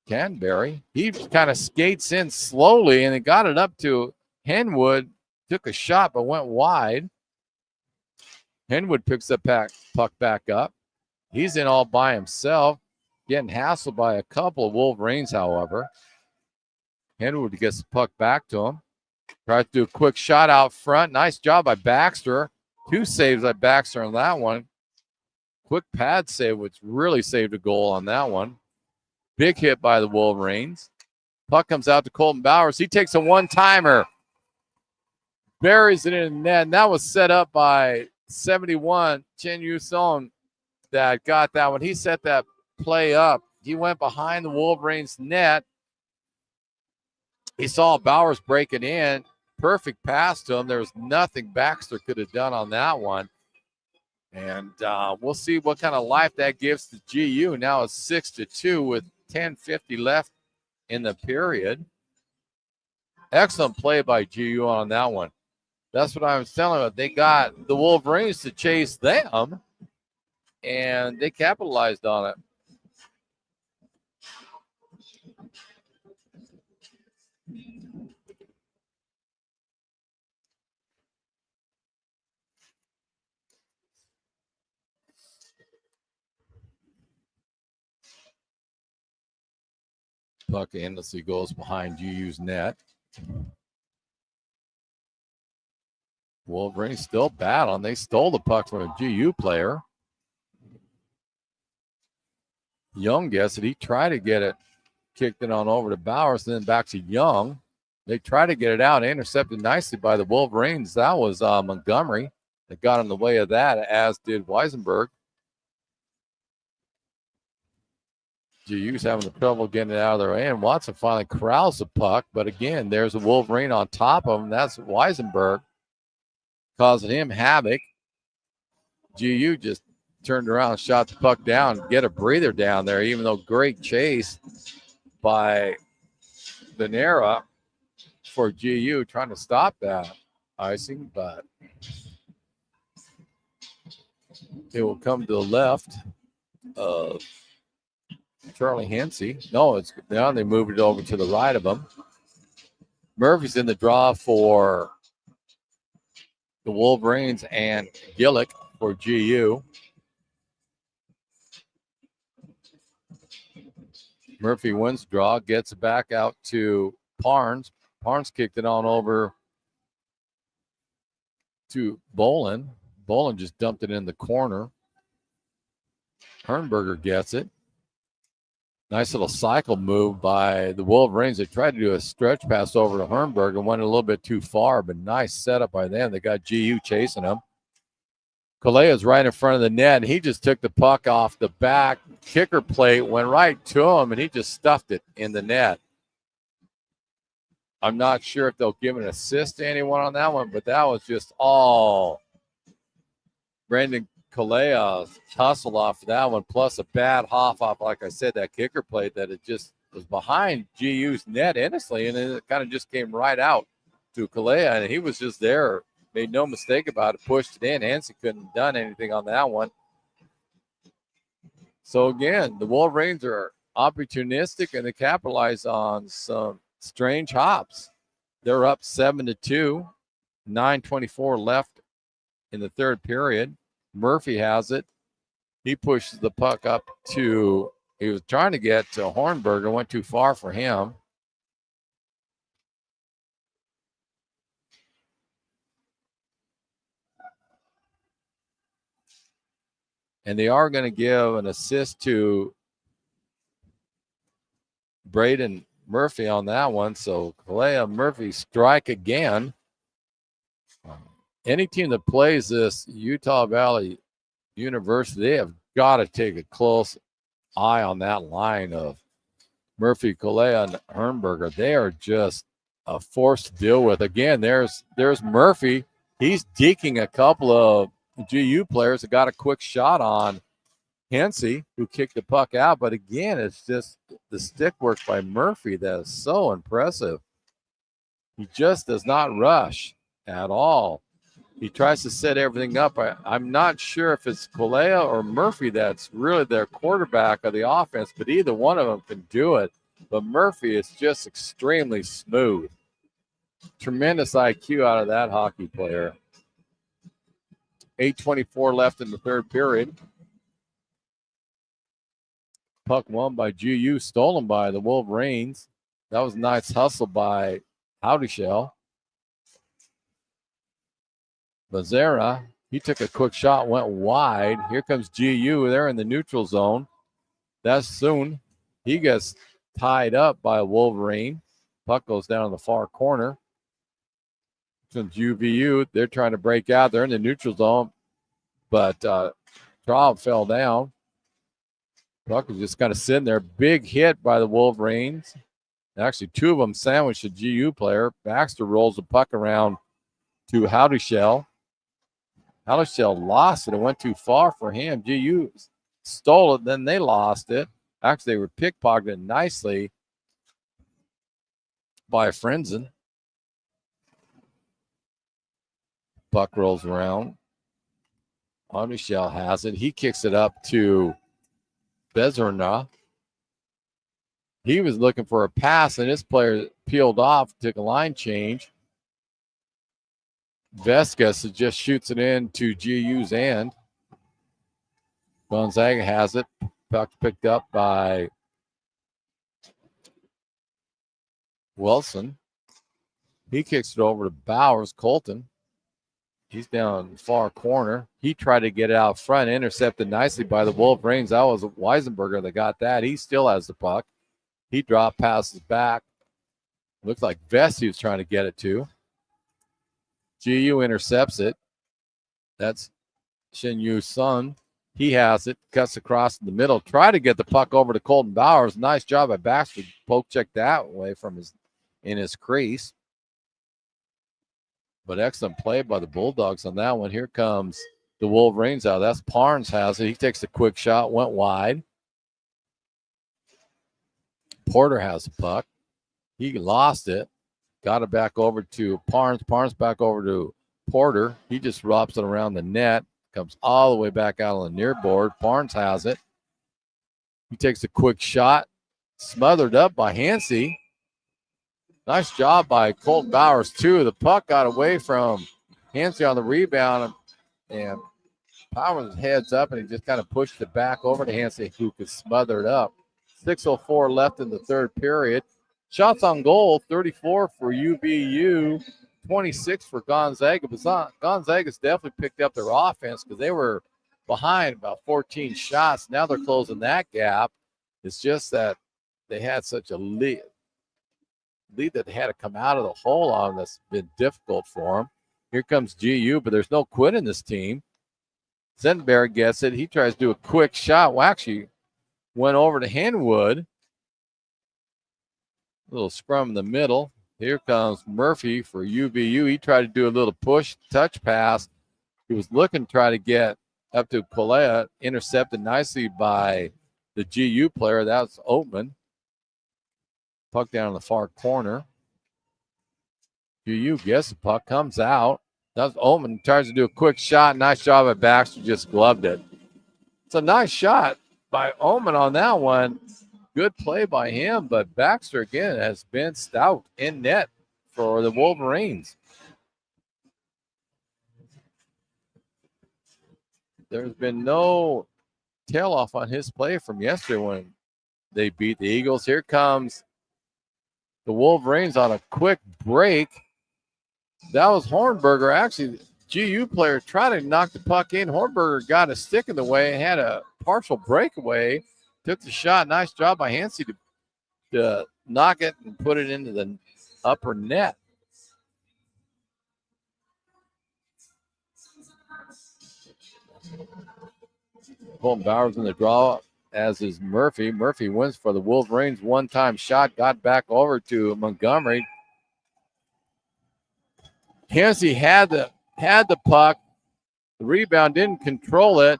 Canterbury. He kind of skates in slowly and it got it up to Henwood. Took a shot but went wide. Henwood picks the puck back up. He's in all by himself. Getting hassled by a couple of Wolverines, however. Henwood gets the puck back to him. Tries to do a quick shot out front. Nice job by Baxter. 2 saves by Baxter on that one. Quick pad save, which really saved a goal on that one. Big hit by the Wolverines. Puck comes out to Colton Bowers. He takes a one-timer. Buries it in the net. And that was set up by 71, Chen Yu-Song, that got that one. He set that play up. He went behind the Wolverines' net. He saw Bowers breaking in. Perfect pass to him. There was nothing Baxter could have done on that one. And we'll see what kind of life that gives to GU. Now it's 6-2 with 10:50 left in the period. Excellent play by GU on that one. That's what I was telling you. They got the Wolverines to chase them, and they capitalized on it. Puck endlessly goes behind GU's net. Wolverines still battling. They stole the puck from a GU player. Young gets it. He tried to get it, kicked it on over to Bowers, then back to Young. They tried to get it out, intercepted nicely by the Wolverines. That was Montgomery that got in the way of that, as did Weisenberg. GU's having the trouble getting it out of their end. Watson finally corrals the puck, but again, there's a Wolverine on top of him. That's Weisenberg, causing him havoc. GU just turned around and shot the puck down, get a breather down there, even though great chase by Venera for GU trying to stop that icing, but it will come to the left of Charlie Hensey. No, it's down. They moved it over to the right of him. Murphy's in the draw for the Wolverines and Gillick for GU. Murphy wins draw, gets it back out to Parnes. Parnes kicked it on over to Bolin. Bolin just dumped it in the corner. Hernberger gets it. Nice little cycle move by the Wolverines. They tried to do a stretch pass over to Hernberger, went a little bit too far, but nice setup by them. They got GU chasing them. Kalea's right in front of the net, and he just took the puck off the back kicker plate, went right to him, and he just stuffed it in the net. I'm not sure if they'll give an assist to anyone on that one, but that was just all Brandon Kalea's hustle off of that one, plus a bad hop off, like I said, that kicker plate that it just was behind GU's net innocently, and it kind of just came right out to Kalea, and he was just there. Made no mistake about it, pushed it in. Hansen couldn't have done anything on that one. So, again, the Wolverines are opportunistic, and they capitalize on some strange hops. They're up 7-2, 9:24 left in the third period. Murphy has it. He pushes the puck up to, he was trying to get to Hornberger, went too far for him. And they are going to give an assist to Braden Murphy on that one. So Kalea Murphy strike again. Any team that plays this Utah Valley University, they have got to take a close eye on that line of Murphy, Kalea, and Hernberger. They are just a force to deal with. Again, there's Murphy. He's deking a couple of GU players that got a quick shot on Hensey, who kicked the puck out. But again, it's just the stick work by Murphy that is so impressive. He just does not rush at all. He tries to set everything up. I'm not sure if it's Kalea or Murphy that's really their quarterback of the offense, but either one of them can do it. But Murphy is just extremely smooth. Tremendous IQ out of that hockey player. 8:24 left in the third period. Puck won by GU, stolen by the Wolverines. That was a nice hustle by Howdyshell. Lazera, he took a quick shot, went wide. Here comes GU. They're in the neutral zone. That's soon. He gets tied up by a Wolverine. Puck goes down in the far corner. Since UVU, they're trying to break out. They're in the neutral zone, but Traub fell down. Puck was just kind of sitting there. Big hit by the Wolverines. Actually, two of them sandwiched a GU player. Baxter rolls the puck around to Howdyshell. Howdyshell lost it. It went too far for him. GU stole it, then they lost it. Actually, they were pickpocketed nicely by Frenzen. Puck rolls around. Howdyshell has it. He kicks it up to Bezerna. He was looking for a pass, and this player peeled off, took a line change. Vescas just shoots it into GU's end. Gonzaga has it. Puck picked up by Wilson. He kicks it over to Bowers. Colton. He's down in the far corner. He tried to get it out front, intercepted nicely by the Wolverines. That was Weisenberger that got that. He still has the puck. He dropped, passes back. Looks like Vesey was trying to get it to. GU intercepts it. That's Shin Yu Sun. He has it, cuts across the middle. Try to get the puck over to Colton Bowers. Nice job by Baxter. Poke checked that way from his crease. But excellent play by the Bulldogs on that one. Here comes the Wolverines out. That's Parnes has it. He takes a quick shot, went wide. Porter has the puck. He lost it. Got it back over to Parnes. Parnes back over to Porter. He just drops it around the net. Comes all the way back out on the near board. Parnes has it. He takes a quick shot. Smothered up by Hansey. Nice job by Colton Bowers, too. The puck got away from Hansey on the rebound. And Powers heads up, and he just kind of pushed it back over to Hansey, who could smother it up. 6:04 left in the third period. Shots on goal, 34 for UVU, 26 for Gonzaga. But Gonzaga's definitely picked up their offense because they were behind about 14 shots. Now they're closing that gap. It's just that they had such a lead that they had to come out of the hole on. That's been difficult for them. Here comes GU, but there's no quit in this team. Zenberg gets it. He tries to do a quick shot. Well, actually went over to Henwood. A little scrum in the middle. Here comes Murphy for UVU. He tried to do a little push touch pass. He was looking to try to get up to Colea, intercepted nicely by the GU player. That's Oatman. Puck down in the far corner. GU gets the puck, comes out. That's Oatman. Tries to do a quick shot. Nice job at Baxter. Just gloved it. It's a nice shot by Oatman on that one. Good play by him, but Baxter again has been stout in net for the Wolverines. There's been no tail off on his play from yesterday when they beat the Eagles. Here comes the Wolverines on a quick break. That was Hornberger. Actually, GU player tried to knock the puck in. Hornberger got a stick in the way and had a partial breakaway. Took the shot. Nice job by Hansey to knock it and put it into the upper net. Colton Bowers in the draw, as is Murphy. Murphy wins for the Wolverines. One-time shot. Got back over to Montgomery. Hansey had the puck. The rebound didn't control it.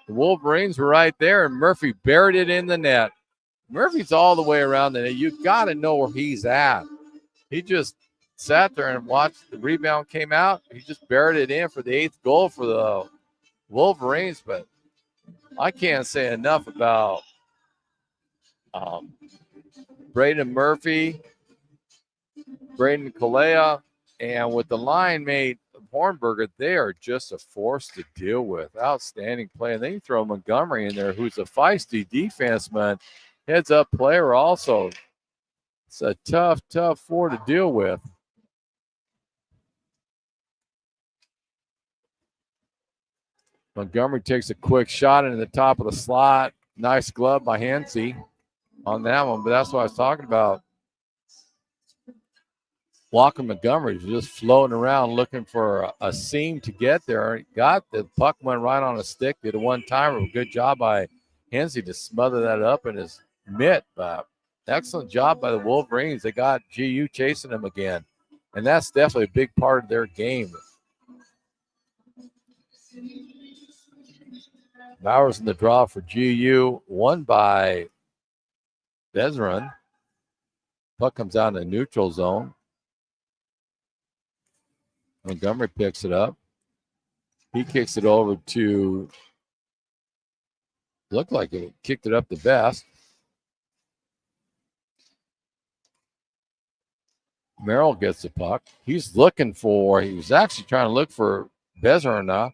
The Wolverines were right there, and Murphy buried it in the net. Murphy's all the way around the net. You got to know where he's at. He just sat there and watched the rebound came out. He just buried it in for the 8th goal for the Wolverines. But I can't say enough about Braden Murphy, Braden Kalea, and with the line mate Hornberger, they are just a force to deal with. Outstanding play. And then you throw Montgomery in there, who's a feisty defenseman, heads up player also. It's a tough four to deal with. Montgomery takes a quick shot into the top of the slot. Nice glove by Hansey on that one, but that's what I was talking about. Walker Montgomery just floating around looking for a seam to get there. Got the puck, went right on a stick, did a one-timer. Good job by Hansey to smother that up in his mitt. Excellent job by the Wolverines. They got GU chasing them again, and that's definitely a big part of their game. Bowers in the draw for GU, won by Bezeran. Puck comes out in the neutral zone. Montgomery picks it up. He kicks it over to, looked like it kicked it up the best. Merrill gets the puck. He was actually trying to look for Bezerna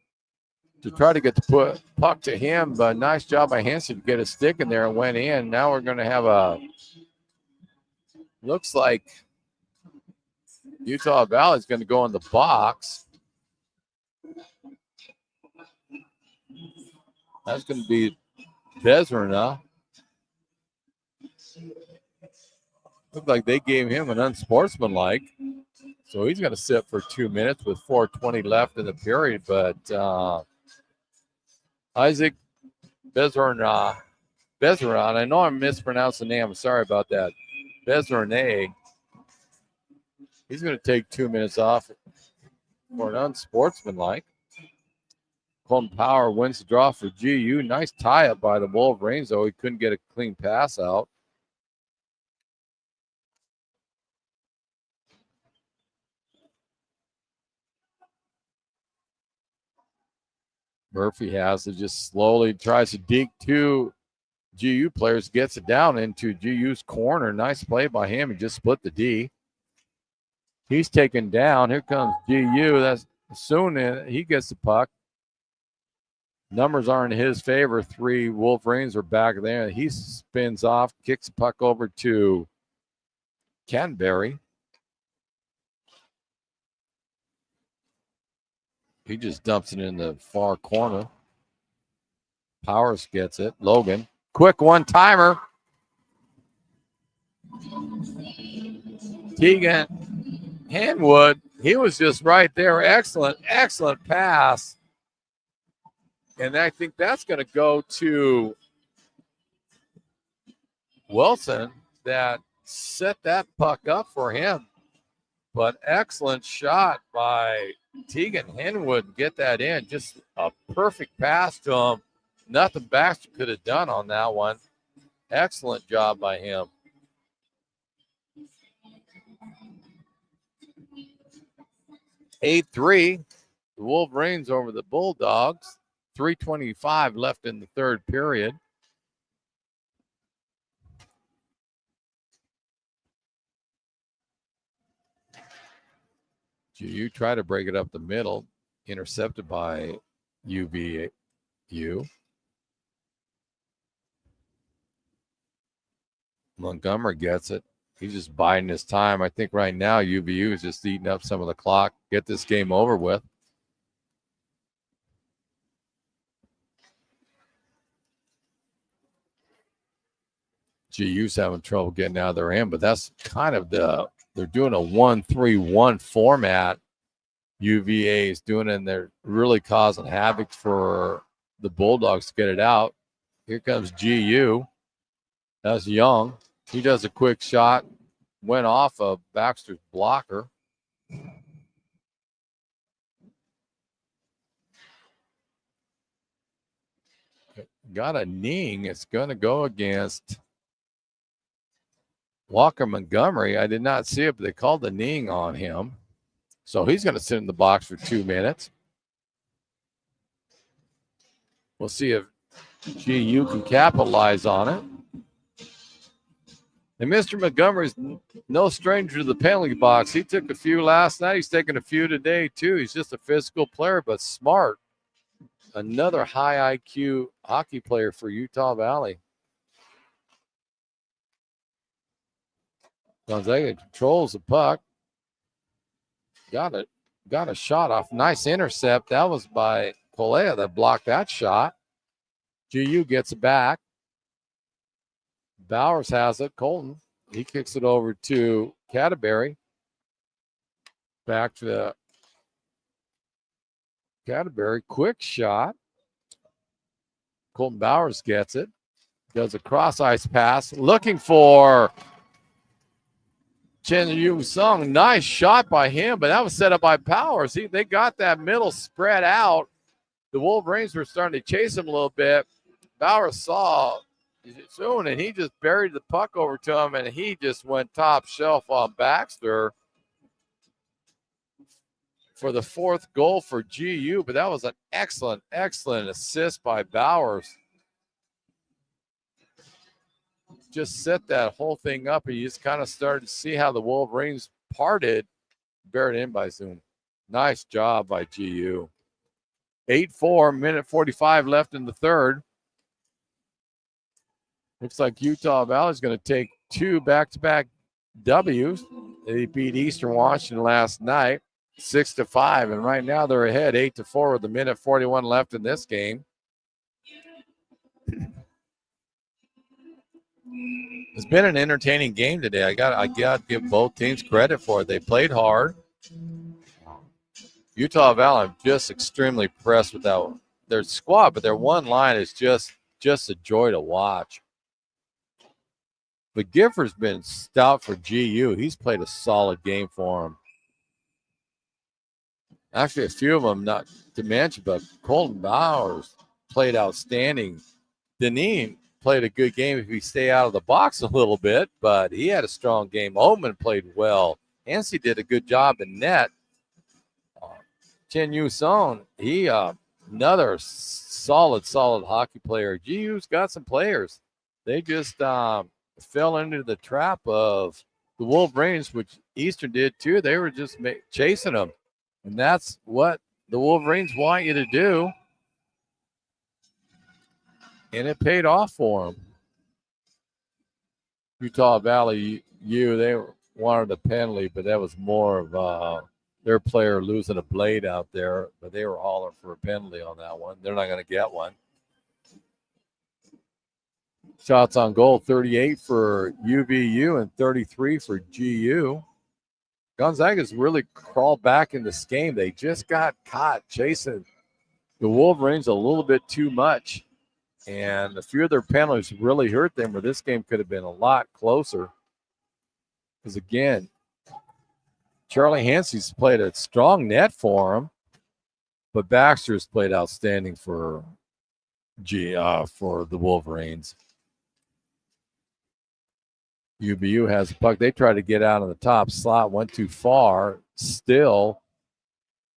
to try to get the puck to him, but nice job by Hansen to get a stick in there and went in. Now we're going to have looks like Utah Valley is going to go in the box. That's going to be Bezerna. Looked like they gave him an unsportsmanlike. So he's going to sit for 2 minutes with 4:20 left in the period. But Isaac Bezeran, I know I mispronounced the name. I'm sorry about that. Bezerna. He's going to take 2 minutes off for an unsportsmanlike. Colton Power wins the draw for GU. Nice tie-up by the Wolverines, though. He couldn't get a clean pass out. Murphy has it, just slowly tries to dig two GU players, gets it down into GU's corner. Nice play by him. He just split the D. He's taken down. Here comes GU. That's soon he gets the puck. Numbers aren't in his favor. 3 Wolverines are back there. He spins off, kicks the puck over to Canberry. He just dumps it in the far corner. Powers gets it. Logan, quick one-timer. Tegan Henwood, he was just right there. Excellent pass. And I think that's going to go to Wilson that set that puck up for him. But excellent shot by Tegan Henwood to get that in. Just a perfect pass to him. Nothing Baxter could have done on that one. Excellent job by him. (8-3), the Wolverines over the Bulldogs. 3:25 left in the third period. GU try to break it up the middle, intercepted by UVU. Montgomery gets it. He's just biding his time. I think right now UVU is just eating up some of the clock. Get this game over with. GU's having trouble getting out of their end, but that's kind of they're doing a 1-3-1 format. UVA is doing it, and they're really causing havoc for the Bulldogs to get it out. Here comes GU. That's Young. He does a quick shot, went off of Baxter's blocker. Got a kneeing. It's going to go against Walker Montgomery. I did not see it, but they called the kneeing on him. So he's going to sit in the box for 2 minutes. We'll see if GU can capitalize on it. And Mr. Montgomery's no stranger to the penalty box. He took a few last night. He's taking a few today, too. He's just a physical player, but smart. Another high IQ hockey player for Utah Valley. Gonzaga controls the puck. Got a shot off. Nice intercept. That was by Colea that blocked that shot. GU gets it back. Bowers has it. Colton. He kicks it over to Canterbury. Back to the Canterbury. Quick shot. Colton Bowers gets it. Does a cross-ice pass. Looking for Chen Yu Sung. Nice shot by him, but that was set up by Powers. They got that middle spread out. The Wolverines were starting to chase him a little bit. Bowers saw soon, and he just buried the puck over to him, and he just went top shelf on Baxter for the 4th goal for GU. But that was an excellent assist by Bowers. Just set that whole thing up, and you just kind of started to see how the Wolverines parted. Buried in by Zoom. Nice job by GU. 8-4, minute 45 left in the third. Looks like Utah Valley is going to take 2 back-to-back W's. They beat Eastern Washington last night, 6-5, and right now they're ahead 8-4 with a minute 41 left in this game. It's been an entertaining game today. I got to give both teams credit for it. They played hard. Utah Valley, I'm just extremely impressed with their squad, but their one line is just a joy to watch. But Gifford's been stout for GU. He's played a solid game for him. Actually, a few of them, not to mention, but Colton Bowers played outstanding. Deneen played a good game if he stay out of the box a little bit, but he had a strong game. Oman played well. Ansi did a good job in net. Chen Yu Song, he another solid hockey player. GU's got some players. They just fell into the trap of the Wolverines, which Eastern did too. They were just chasing them, and that's what the Wolverines want you to do. And it paid off for them. Utah Valley U, they wanted a penalty, but that was more of their player losing a blade out there, but they were hollering for a penalty on that one. They're not going to get one. Shots on goal, 38 for UVU and 33 for GU. Gonzaga's really crawled back in this game. They just got caught chasing the Wolverines a little bit too much. And a few of their penalties really hurt them, where this game could have been a lot closer. Because, again, Charlie Hansey's played a strong net for him, but Baxter's played outstanding for the Wolverines. UVU has the puck. They tried to get out on the top slot, went too far. Still,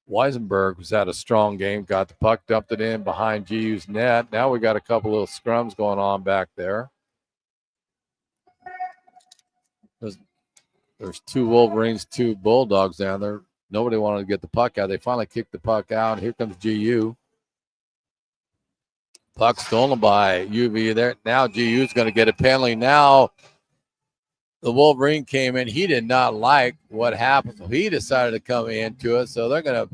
Weisenberg was at a strong game, got the puck, dumped it in behind GU's net. Now we got a couple little scrums going on back there. There's two Wolverines, two Bulldogs down there. Nobody wanted to get the puck out. They finally kicked the puck out. Here comes GU. Puck stolen by UVU there. Now GU's going to get a penalty. Now the Wolverine came in. He did not like what happened. So he decided to come into it. So they're going to,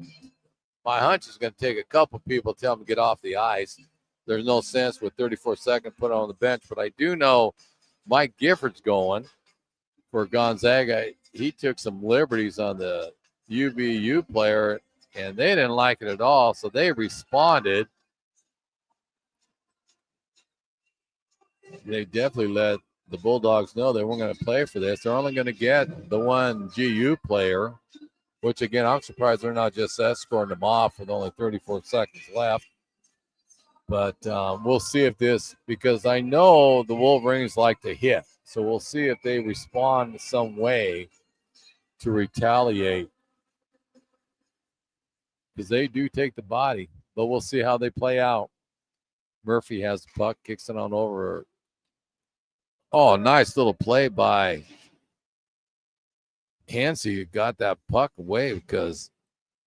my hunch is going to take a couple people, tell them to get off the ice. There's no sense with 34 seconds put on the bench. But I do know Mike Gifford's going for Gonzaga. He took some liberties on the UVU player, and they didn't like it at all. So they responded. They definitely let the Bulldogs know they weren't going to play for this. They're only going to get the one GU player, which, again, I'm surprised they're not just escorting them off with only 34 seconds left. But we'll see if this, because I know the Wolverines like to hit. So we'll see if they respond in some way to retaliate, because they do take the body. But we'll see how they play out. Murphy has the puck, kicks it on over. Oh, nice little play by Hansey. Got that puck away because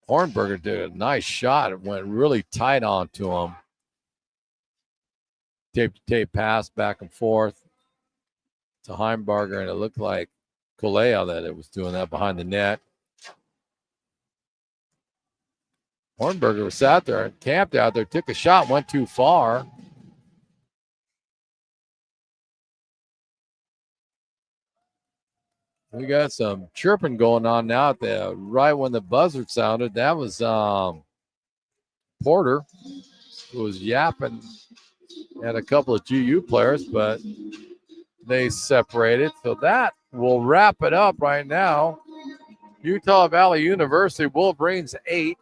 Hornberger did a nice shot. It went really tight onto him. Tape pass back and forth to Heimbarger, and it looked like Colea that it was doing that behind the net. Hornberger was out there and camped out there, took a shot, went too far. We got some chirping going on now at the right when the buzzer sounded. That was Porter, who was yapping at a couple of GU players, but they separated. So that will wrap it up right now. Utah Valley University Wolverines 8,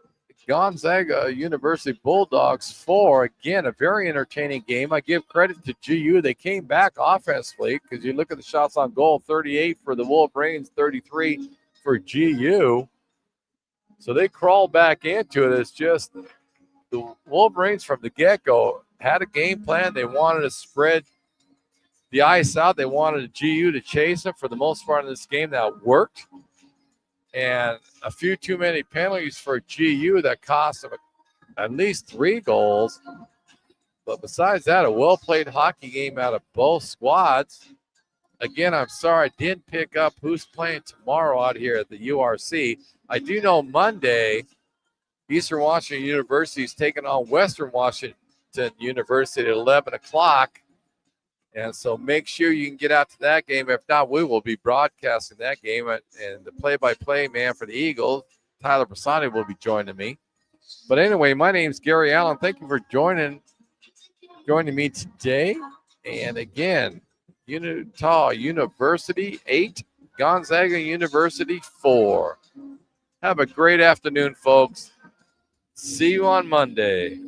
Gonzaga University Bulldogs 4. Again, a very entertaining game. I give credit to GU. They came back offensively, because you look at the shots on goal, 38 for the Wolverines, 33 for GU. So they crawled back into it. It's just the Wolverines from the get-go had a game plan. They wanted to spread the ice out. They wanted GU to chase them for the most part in this game. That worked. And a few too many penalties for GU that cost them at least 3 goals. But besides that, a well-played hockey game out of both squads. Again, I'm sorry I didn't pick up who's playing tomorrow out here at the URC. I do know Monday, Eastern Washington University is taking on Western Washington University at 11 o'clock. And so make sure you can get out to that game. If not, we will be broadcasting that game. And the play-by-play man for the Eagles, Tyler Brasani, will be joining me. But anyway, my name's Gary Allen. Thank you for joining me today. And again, Utah University 8, Gonzaga University 4. Have a great afternoon, folks. See you on Monday.